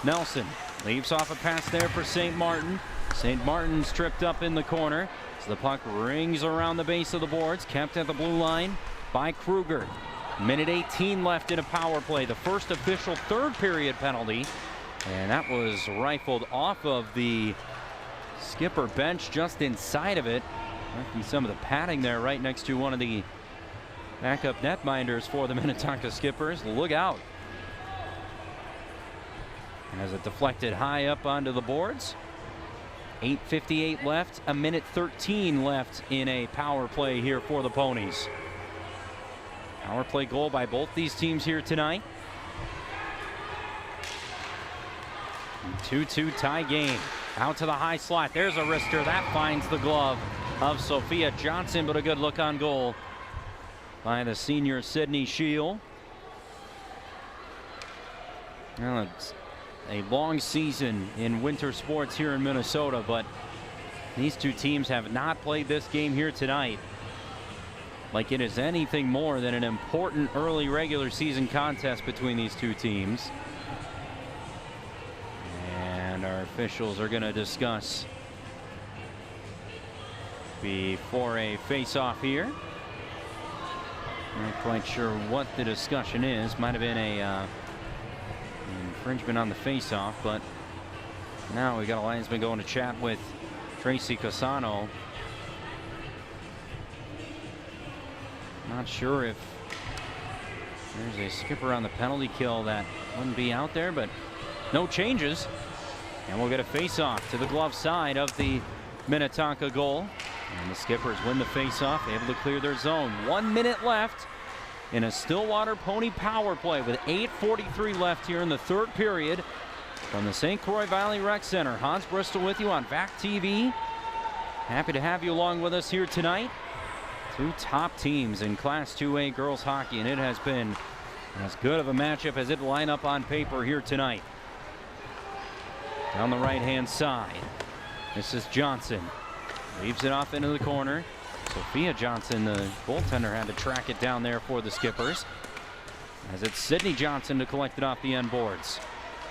Nelson leaves off a pass there for St. Martin. St. Martin's tripped up in the corner. So the puck rings around the base of the boards. Kept at the blue line by Kruger. Minute 18 left in a power play. The first official third period penalty. And that was rifled off of the skipper bench just inside of it. Might be some of the padding there right next to one of the backup netminders for the Minnetonka Skippers. Look out. As it deflected high up onto the boards. 8:58 left, a minute 13 left in a power play here for the Ponies. Power play goal by both these teams here tonight. 2-2 tie game. Out to the high slot. There's a wrister. That finds the glove of Sophia Johnson, but a good look on goal by the senior Sydney Shield. Well, it's a long season in winter sports here in Minnesota, but these two teams have not played this game here tonight like it is anything more than an important early regular season contest between these two teams. And our officials are going to discuss before a face-off here. Not quite sure what the discussion is. Might have been a infringement on the face-off, but now we got a linesman going to chat with Tracy Casano. Not sure if there's a skipper on the penalty kill that wouldn't be out there, but no changes. And we'll get a face-off to the glove side of the Minnetonka goal. And the Skippers win the face-off, able to clear their zone. 1 minute left in a Stillwater Pony power play with 8:43 left here in the third period. From the St. Croix Valley Rec Center, Hans Bristol with you on VAC TV. Happy to have you along with us here tonight. Two top teams in Class 2A girls hockey, and it has been as good of a matchup as it line up on paper here tonight. Down the right-hand side, this is Johnson. Leaves it off into the corner. Sophia Johnson, the goaltender, had to track it down there for the Skippers. As it's Sydney Johnson to collect it off the end boards.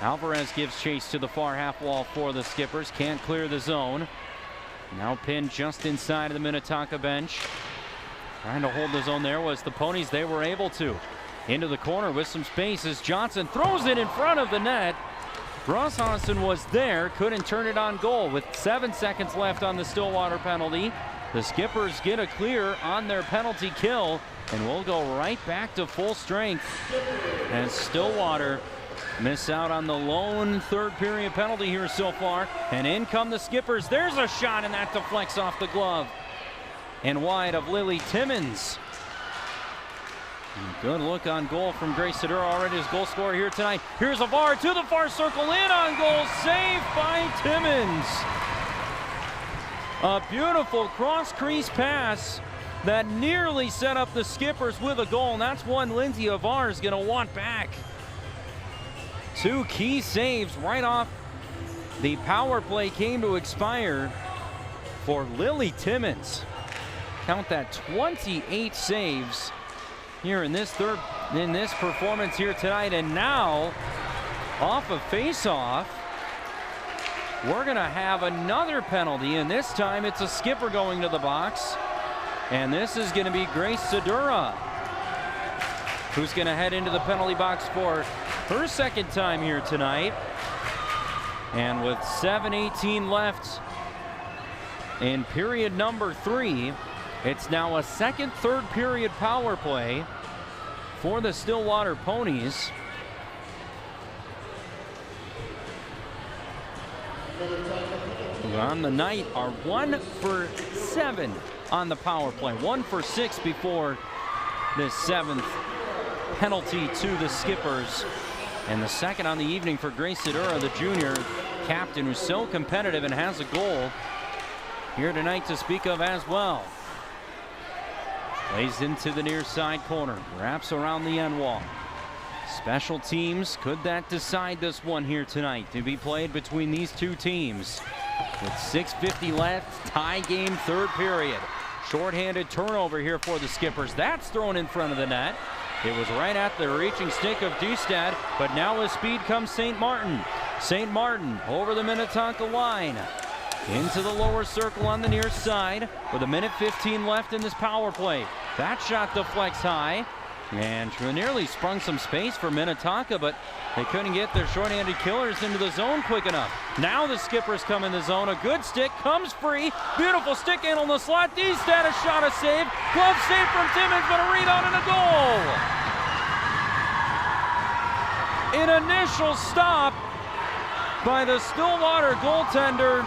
Alvarez gives chase to the far half wall for the Skippers. Can't clear the zone. Now pinned just inside of the Minnetonka bench. Trying to hold the zone there was the Ponies. They were able to. Into the corner with some space as Johnson throws it in front of the net. Ross Hodgson was there, couldn't turn it on goal. With 7 seconds left on the Stillwater penalty, the Skippers get a clear on their penalty kill, and we'll go right back to full strength as Stillwater miss out on the lone third period penalty here so far. And in come the Skippers. There's a shot, and that deflects off the glove and wide of Lily Timmons. Good look on goal from Grace Sedura, already his goal scorer here tonight. Here's Avar to the far circle, in on goal, saved by Timmons. A beautiful cross crease pass that nearly set up the Skippers with a goal, and that's one Lindsay Avar is going to want back. Two key saves right off the power play came to expire for Lily Timmons. Count that, 28 saves here in this performance here tonight. And now off of face-off, we're gonna have another penalty, and this time it's a Skipper going to the box, and this is gonna be Grace Sedura, who's gonna head into the penalty box for her second time here tonight. And with 7:18 left in period number 3, it's now a second third period power play for the Stillwater Ponies. Who on the night are 1 for 7 on the power play. 1 for 6 before this 7th penalty to the Skippers. And the second on the evening for Grace Sedura, the junior captain, who's so competitive and has a goal here tonight to speak of as well. Plays into the near side corner, wraps around the end wall. Special teams, could that decide this one here tonight to be played between these two teams? With 6:50 left, tie game, third period. Short-handed turnover here for the Skippers. That's thrown in front of the net. It was right at the reaching stick of Dustad, but now with speed comes St. Martin. St. Martin over the Minnetonka line. Into the lower circle on the near side with 1:15 left in this power play. That shot deflects high and nearly sprung some space for Minnetonka, but they couldn't get their short-handed killers into the zone quick enough. Now the Skippers come in the zone. A good stick comes free. Beautiful stick in on the slot. Dustad a shot, a save. Glove save from Timmons, but a rebound and a goal. An initial stop by the Stillwater goaltender,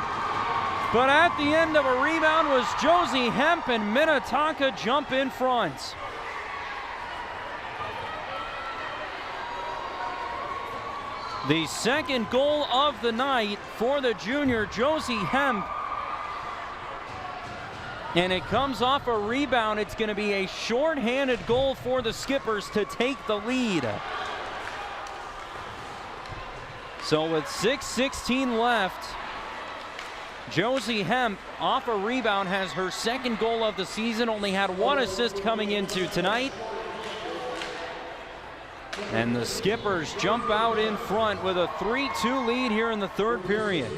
but at the end of a rebound was Josie Hemp, and Minnetonka jump in front. The second goal of the night for the junior Josie Hemp. And it comes off a rebound. It's going to be a short-handed goal for the Skippers to take the lead. So with 6:16 left, Josie Hemp off a rebound has her second goal of the season, only had one assist coming into tonight. And the Skippers jump out in front with a 3-2 lead here in the third period.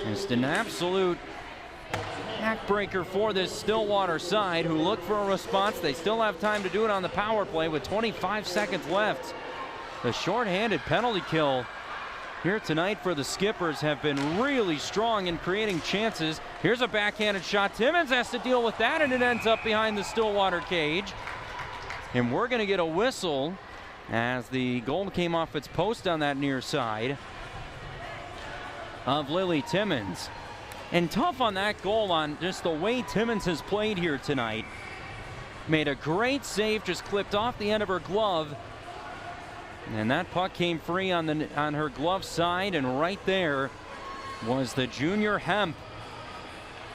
Just an absolute backbreaker for this Stillwater side, who look for a response. They still have time to do it on the power play with 25 seconds left. The shorthanded penalty kill here tonight for the Skippers have been really strong in creating chances. Here's a backhanded shot. Timmons has to deal with that, and it ends up behind the Stillwater cage. And we're going to get a whistle as the goal came off its post on that near side of Lily Timmons. And tough on that goal on just the way Timmons has played here tonight. Made a great save, just clipped off the end of her glove. And that puck came free on her glove side, and right there was the junior Hemp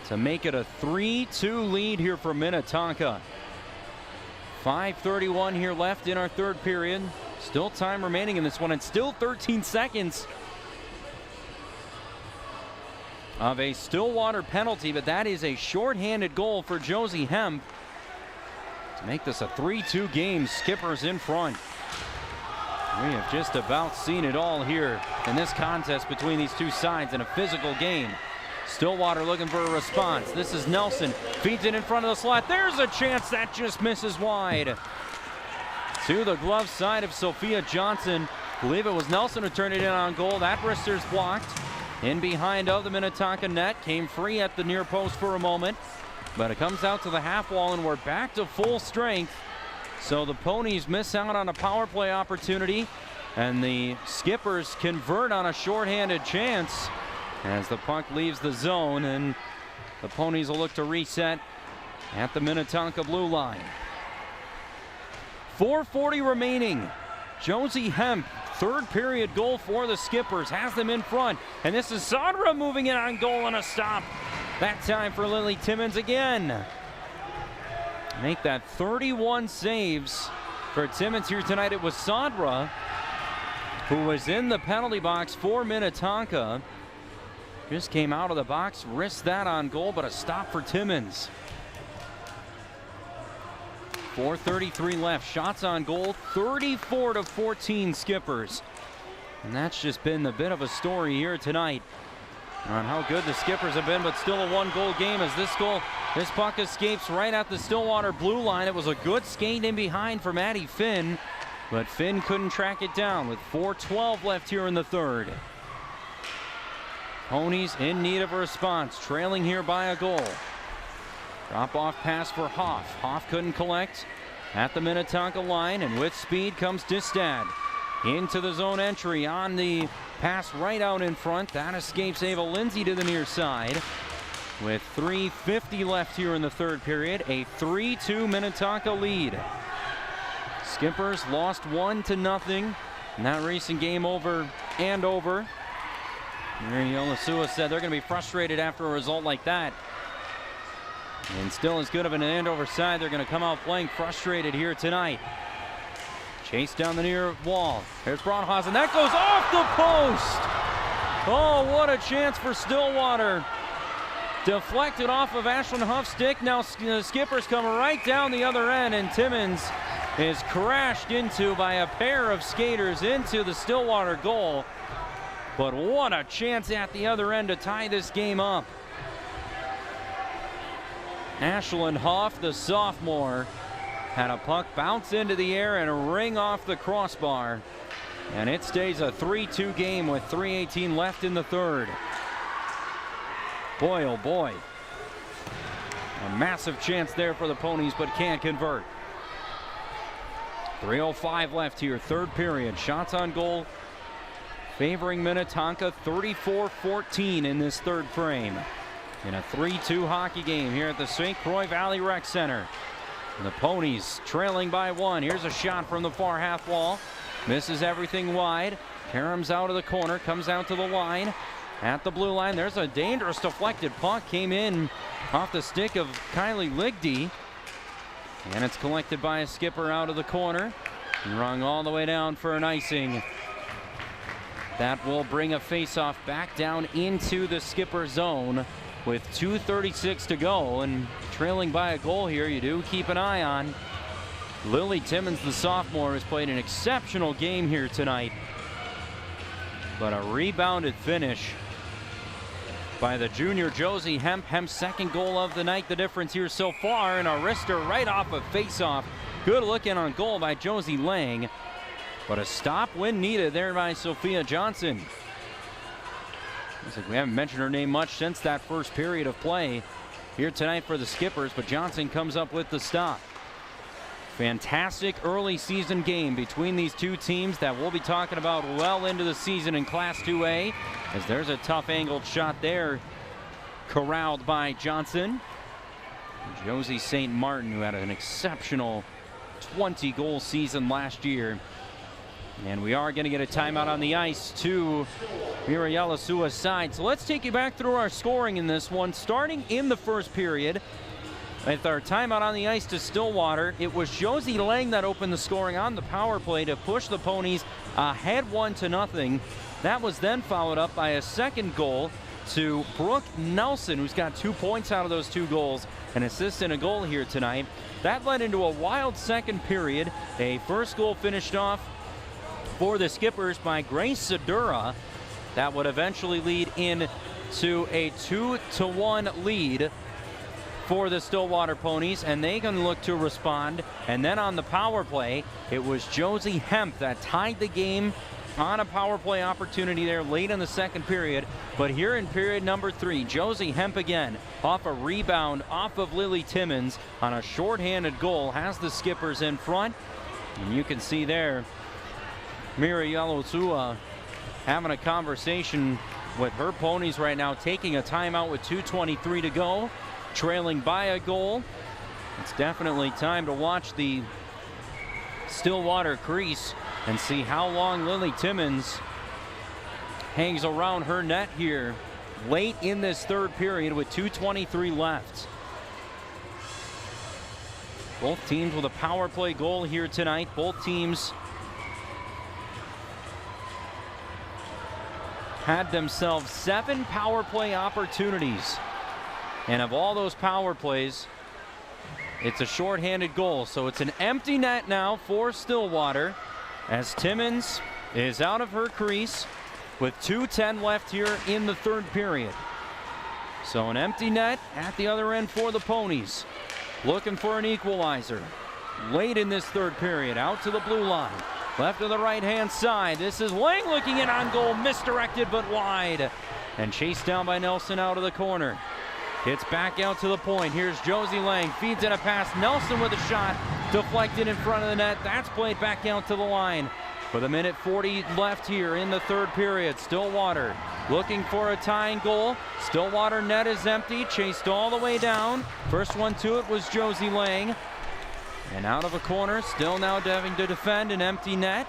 to make it a 3-2 lead here for Minnetonka. 5:31 here left in our third period. Still time remaining in this one, and still 13 seconds of a Stillwater penalty, but that is a shorthanded goal for Josie Hemp to make this a 3-2 game. Skippers in front. We have just about seen it all here in this contest between these two sides in a physical game. Stillwater looking for a response. This is Nelson. Feeds it in front of the slot. There's a chance that just misses wide. To the glove side of Sophia Johnson. I believe it was Nelson who turned it in on goal. That wrister's blocked. In behind of the Minnetonka net. Came free at the near post for a moment. But it comes out to the half wall, and we're back to full strength. So the Ponies miss out on a power play opportunity, and the Skippers convert on a shorthanded chance as the puck leaves the zone, and the Ponies will look to reset at the Minnetonka blue line. 4:40 remaining. Josie Hemp, third period goal for the Skippers, has them in front, and this is Sadra moving in on goal and a stop. That time for Lily Timmons again. Make that 31 saves for Timmons here tonight. It was Sadra who was in the penalty box for Minnetonka. Just came out of the box, risked that on goal, but a stop for Timmons. 4:33 left. Shots on goal, 34-14 Skippers. And that's just been a bit of a story here tonight on how good the Skippers have been, but still a one-goal game as this puck escapes right at the Stillwater blue line. It was a good skate in behind for Maddie Finn, but Finn couldn't track it down with 4:12 left here in the third. Ponies in need of a response, trailing here by a goal. Drop-off pass for Hoff. Hoff couldn't collect at the Minnetonka line, and with speed comes Distad. Into the zone entry on the pass right out in front. That escapes Ava Lindsay to the near side. With 3:50 left here in the third period, a 3-2 Minnetonka lead. Skippers lost 1-0 in that recent game over and over. Mary Olasua said they're going to be frustrated after a result like that. And still as good of an Andover side, they're going to come out playing frustrated here tonight. Chase down the near wall. There's Braunhausen. That goes off the post. Oh, what a chance for Stillwater. Deflected off of Ashlyn Huff's stick. Now the Skippers come right down the other end, and Timmons is crashed into by a pair of skaters into the Stillwater goal. But what a chance at the other end to tie this game up. Ashlyn Huff, the sophomore, had a puck bounce into the air and ring off the crossbar. And it stays a 3-2 game with 3:18 left in the third. Boy, oh boy. A massive chance there for the Ponies, but can't convert. 3:05 left here, third period. Shots on goal favoring Minnetonka, 34-14 in this third frame. In a 3-2 hockey game here at the St. Croix Valley Rec Center. The Ponies trailing by 1. Here's a shot from the far half wall. Misses everything wide. Karam's out of the corner, comes out to the line. At the blue line, there's a dangerous deflected puck. Came in off the stick of Kylie Ligdy. And it's collected by a skipper out of the corner. Rung all the way down for an icing. That will bring a face-off back down into the skipper zone with 2:36 to go. And trailing by a goal here, you do keep an eye on Lily Timmons, the sophomore, has played an exceptional game here tonight. But a rebounded finish by the junior Josie Hemp. Hemp's second goal of the night, the difference here so far, and a wrister right off of face-off. Good looking on goal by Josie Lang, but a stop when needed there by Sophia Johnson. Looks like we haven't mentioned her name much since that first period of play here tonight for the Skippers, but Johnson comes up with the stop. Fantastic early season game between these two teams that we'll be talking about well into the season in Class 2A, as there's a tough angled shot there, corralled by Johnson. Josie St. Martin, who had an exceptional 20-goal season last year. And we are going to get a timeout on the ice to Miriella Sua's side. So let's take you back through our scoring in this one, starting in the first period. With our timeout on the ice to Stillwater, it was Josie Lang that opened the scoring on the power play to push the Ponies ahead 1-0. That was then followed up by a second goal to Brooke Nelson, who's got 2 points out of those 2 goals, an assist and a goal here tonight. That led into a wild second period. A first goal finished off for the Skippers by Grace Sedura. That would eventually lead into a 2-1 lead for the Stillwater Ponies, and they can look to respond. And then on the power play, it was Josie Hemp that tied the game on a power play opportunity there late in the second period. But here in period number 3, Josie Hemp again off a rebound off of Lily Timmons on a shorthanded goal has the Skippers in front. And you can see there Miriella Sua having a conversation with her Ponies right now, taking a timeout with 2:23 to go, trailing by a goal. It's definitely time to watch the Stillwater crease and see how long Lily Timmons hangs around her net here late in this third period with 2:23 left. Both teams with a power play goal here tonight. Both teams had themselves 7 power play opportunities. And of all those power plays, it's a shorthanded goal. So it's an empty net now for Stillwater as Timmons is out of her crease with 2:10 left here in the third period. So an empty net at the other end for the Ponies. Looking for an equalizer late in this third period. Out to the blue line. Left to the right-hand side. This is Lang looking in on goal. Misdirected but wide. And chased down by Nelson out of the corner. It's back out to the point. Here's Josie Lang. Feeds in a pass. Nelson with a shot. Deflected in front of the net. That's played back out to the line. With a minute 40 left here in the third period. Stillwater looking for a tying goal. Stillwater net is empty. Chased all the way down. First one to it was Josie Lang. And out of a corner, still now having to defend an empty net.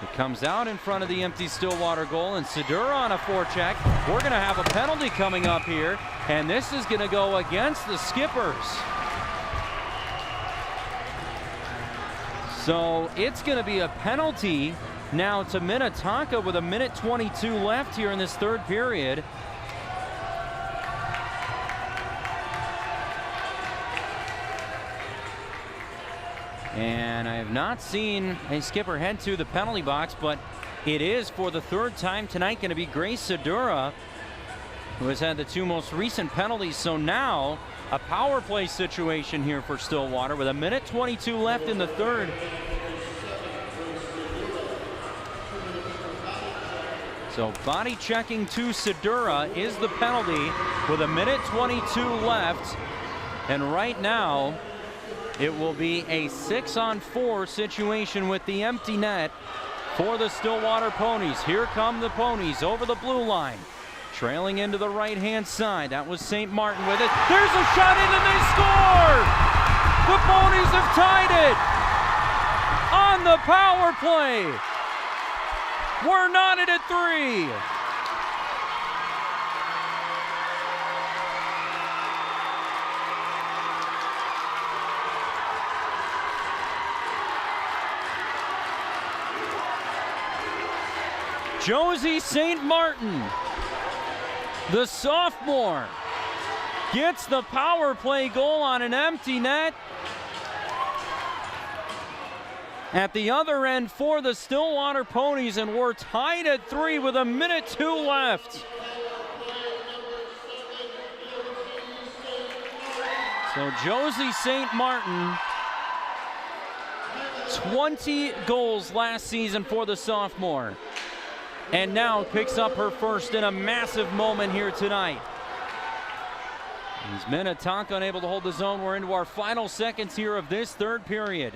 It comes out in front of the empty Stillwater goal, and Sedura on a forecheck. We're going to have a penalty coming up here, and this is going to go against the Skippers. So it's going to be a penalty now to Minnetonka with a minute 22 left here in this third period. And I have not seen a skipper head to the penalty box, but it is for the third time tonight going to be Grace Sedura, who has had the two most recent penalties. So now a power play situation here for Stillwater with 1:22 left in the third. So body checking to Sedura is the penalty with 1:22 left. And right now it will be a 6-on-4 situation with the empty net for the Stillwater Ponies. Here come the Ponies over the blue line. Trailing into the right-hand side. That was St. Martin with it. There's a shot in and they score! The Ponies have tied it on the power play. We're knotted at 3. Josie St. Martin, the sophomore, gets the power play goal on an empty net. At the other end for the Stillwater Ponies, and we're tied at 3 with 1:02 left. So Josie St. Martin, 20 goals last season for the sophomore, and now picks up her first in a massive moment here tonight. As Minnetonka unable to hold the zone, we're into our final seconds here of this third period.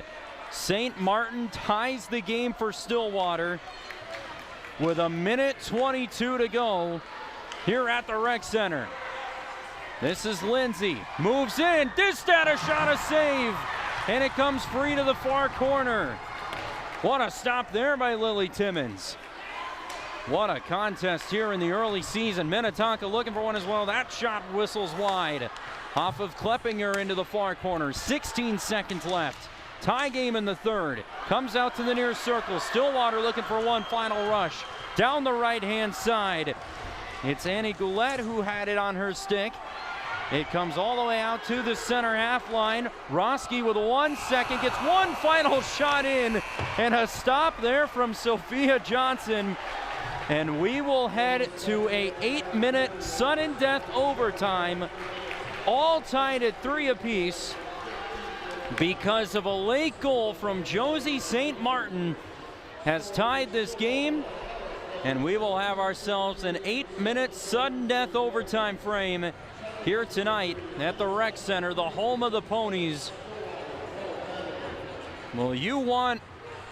St. Martin ties the game for Stillwater with 1:22 to go here at the rec center. This is Lindsay, moves in, Distad a shot, a save, and it comes free to the far corner. What a stop there by Lily Timmons. What a contest here in the early season. Minnetonka looking for one as well. That shot whistles wide off of Kleppinger into the far corner. 16 seconds left. Tie game in the third. Comes out to the near circle. Stillwater looking for one final rush. Down the right-hand side. It's Annie Goulet who had it on her stick. It comes all the way out to the center half line. Roski with 1 second gets one final shot in, and a stop there from Sophia Johnson. And we will head to a 8-minute sudden death overtime, all tied at 3 apiece because of a late goal from Josie St. Martin has tied this game, and we will have ourselves an 8-minute sudden death overtime frame here tonight at the rec center, the home of the Ponies. Well, you want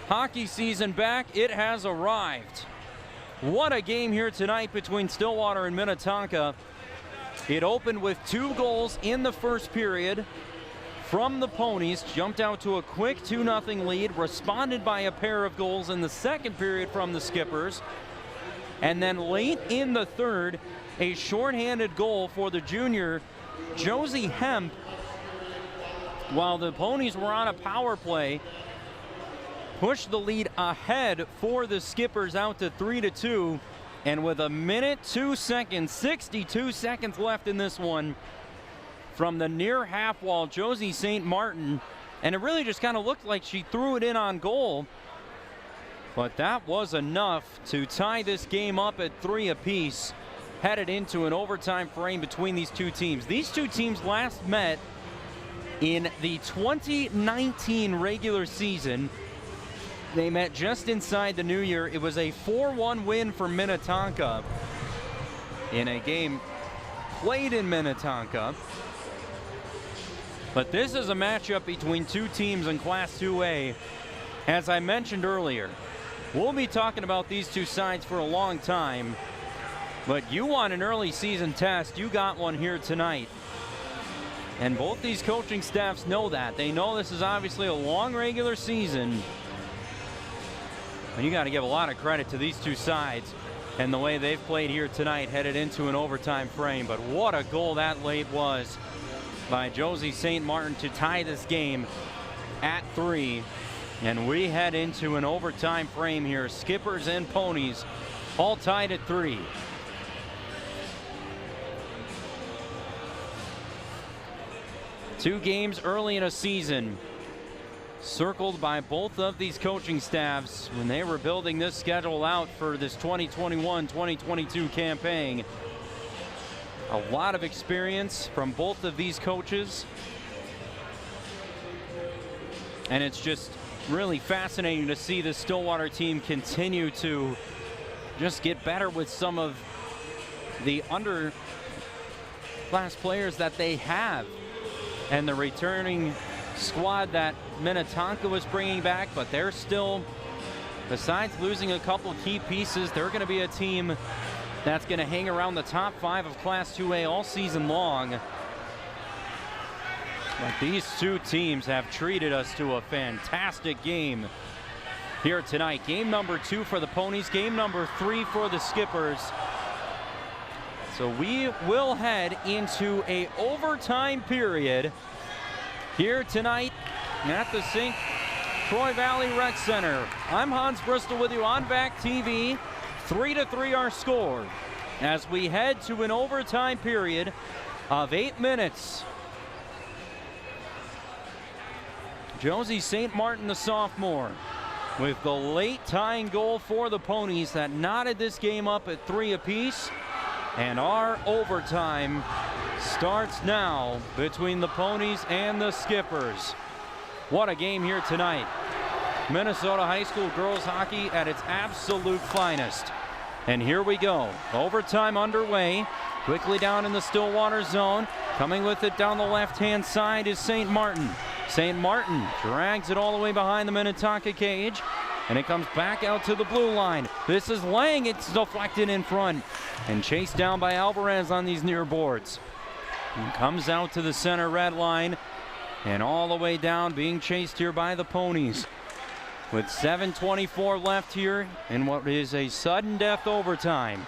hockey season back? It has arrived. What a game here tonight between Stillwater and Minnetonka. It opened with 2 goals in the first period from the Ponies, jumped out to a quick 2-0 lead, responded by a pair of goals in the second period from the Skippers, and then late in the third, a shorthanded goal for the junior Josie Hemp. While the Ponies were on a power play, pushed the lead ahead for the Skippers out to 3-2, and with 1:02, 62 seconds left in this one, from the near half wall, Josie St. Martin, and it really just kind of looked like she threw it in on goal, but that was enough to tie this game up at 3 apiece, headed into an overtime frame between these two teams. These two teams last met in the 2019 regular season. They met just inside the new year. It was a 4-1 win for Minnetonka in a game played in Minnetonka. But this is a matchup between two teams in Class 2A. As I mentioned earlier, we'll be talking about these two sides for a long time. But you want an early season test, you got one here tonight. And both these coaching staffs know that. They know this is obviously a long regular season. And you got to give a lot of credit to these two sides and the way they've played here tonight, headed into an overtime frame. But what a goal that late was by Josie St. Martin to tie this game at 3. And we head into an overtime frame here. Skippers and Ponies all tied at 3. Two games early in a season circled by both of these coaching staffs when they were building this schedule out for this 2021-2022 campaign. A lot of experience from both of these coaches. And it's just really fascinating to see the Stillwater team continue to just get better with some of the underclass players that they have. And the returning squad that Minnetonka was bringing back, but they're still, besides losing a couple key pieces, they're going to be a team that's going to hang around the top 5 of Class 2A all season long. But these two teams have treated us to a fantastic game here tonight. Game number 2 for the Ponies, game number 3 for the Skippers. So we will head into a overtime period here tonight at the St. Croix Valley Rec Center. I'm Hans Bristol with you on VAC TV. 3-3 our score as we head to an overtime period of 8 minutes. Josie St. Martin, the sophomore, with the late tying goal for the Ponies that knotted this game up at 3 apiece. And our overtime starts now between the Ponies and the Skippers. What a game here tonight. Minnesota High School girls hockey at its absolute finest. And here we go. Overtime underway. Quickly down in the Stillwater zone. Coming with it down the left-hand side is St. Martin. St. Martin drags it all the way behind the Minnetonka cage. And it comes back out to the blue line. This is Lang. It's deflected in front. And chased down by Alvarez on these near boards. And comes out to the center red line. And all the way down, being chased here by the Ponies. With 7:24 left here in what is a sudden death overtime.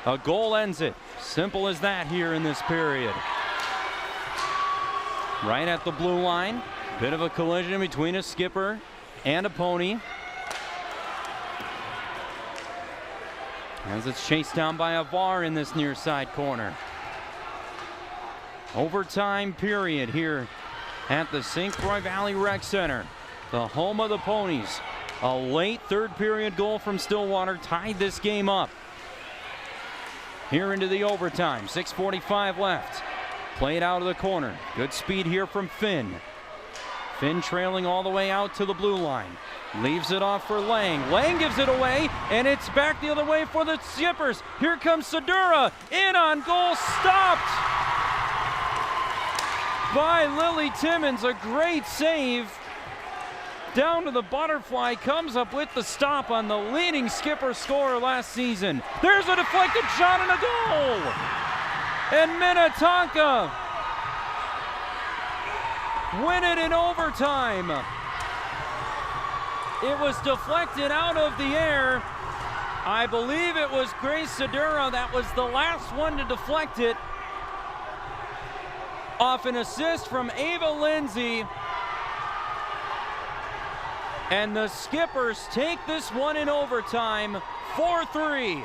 A goal ends it. Simple as that here in this period. Right at the blue line. Bit of a collision between a Skipper and a Pony. As it's chased down by a VAR in this near side corner. Overtime period here at the St. Croix Valley Rec Center, the home of the Ponies. A late third period goal from Stillwater tied this game up. Here into the overtime, 6:45 left. Played out of the corner. Good speed here from Finn. Finn trailing all the way out to the blue line. Leaves it off for Lang. Lang gives it away, and it's back the other way for the Skippers. Here comes Sedura. In on goal, stopped by Lily Timmons. A great save. Down to the butterfly, comes up with the stop on the leading Skipper scorer last season. There's a deflected shot and a goal. And Minnetonka win it in overtime. It was deflected out of the air. I believe it was Grace Sedura that was the last one to deflect it. Off an assist from Ava Lindsay. And the Skippers take this one in overtime, 4-3.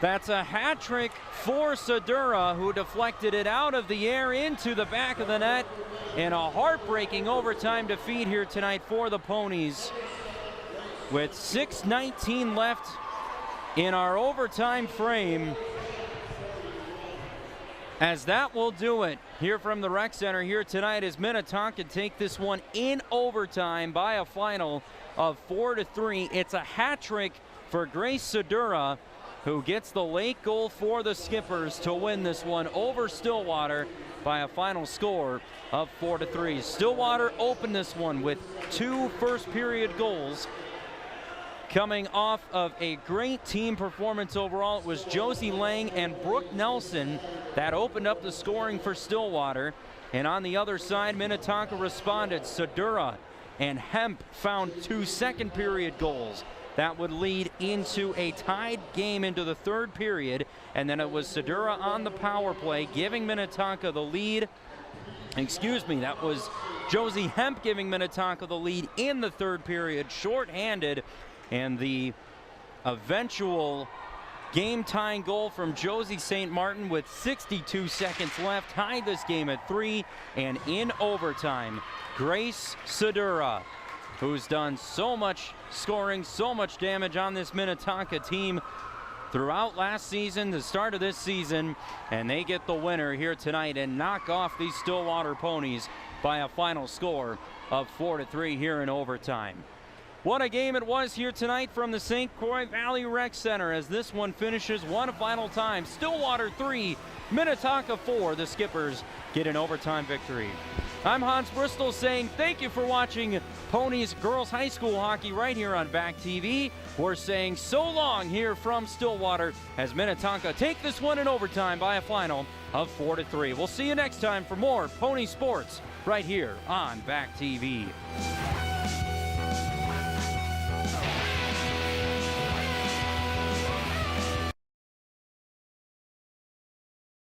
That's a hat trick for Sedura, who deflected it out of the air into the back of the net. And a heartbreaking overtime defeat here tonight for the Ponies. With 6:19 left in our overtime frame. As that will do it here from the Rec Center here tonight as Minnetonka take this one in overtime by a final of 4-3. It's a hat trick for Grace Sedura, who gets the late goal for the Skippers to win this one over Stillwater by a final score of 4-3. Stillwater opened this one with 2 first period goals. Coming off of a great team performance overall, it was Josie Lang and Brooke Nelson that opened up the scoring for Stillwater. And on the other side, Minnetonka responded. Sedura and Hemp found 2 second period goals that would lead into a tied game into the third period. And then it was Sedura on the power play, giving Minnetonka the lead. That was Josie Hemp giving Minnetonka the lead in the third period, shorthanded. And the eventual game-tying goal from Josie St. Martin with 62 seconds left tied this game at 3, and in overtime, Grace Sedura, who's done so much scoring, so much damage on this Minnetonka team throughout last season, the start of this season, and they get the winner here tonight and knock off these Stillwater Ponies by a final score of 4-3 here in overtime. What a game it was here tonight from the St. Croix Valley Rec Center as this one finishes one final time. Stillwater 3, Minnetonka 4. The Skippers get an overtime victory. I'm Hans Bristol saying thank you for watching Ponies Girls High School Hockey right here on Back TV. We're saying so long here from Stillwater as Minnetonka take this one in overtime by a final of 4-3. We'll see you next time for more Pony Sports right here on Back TV.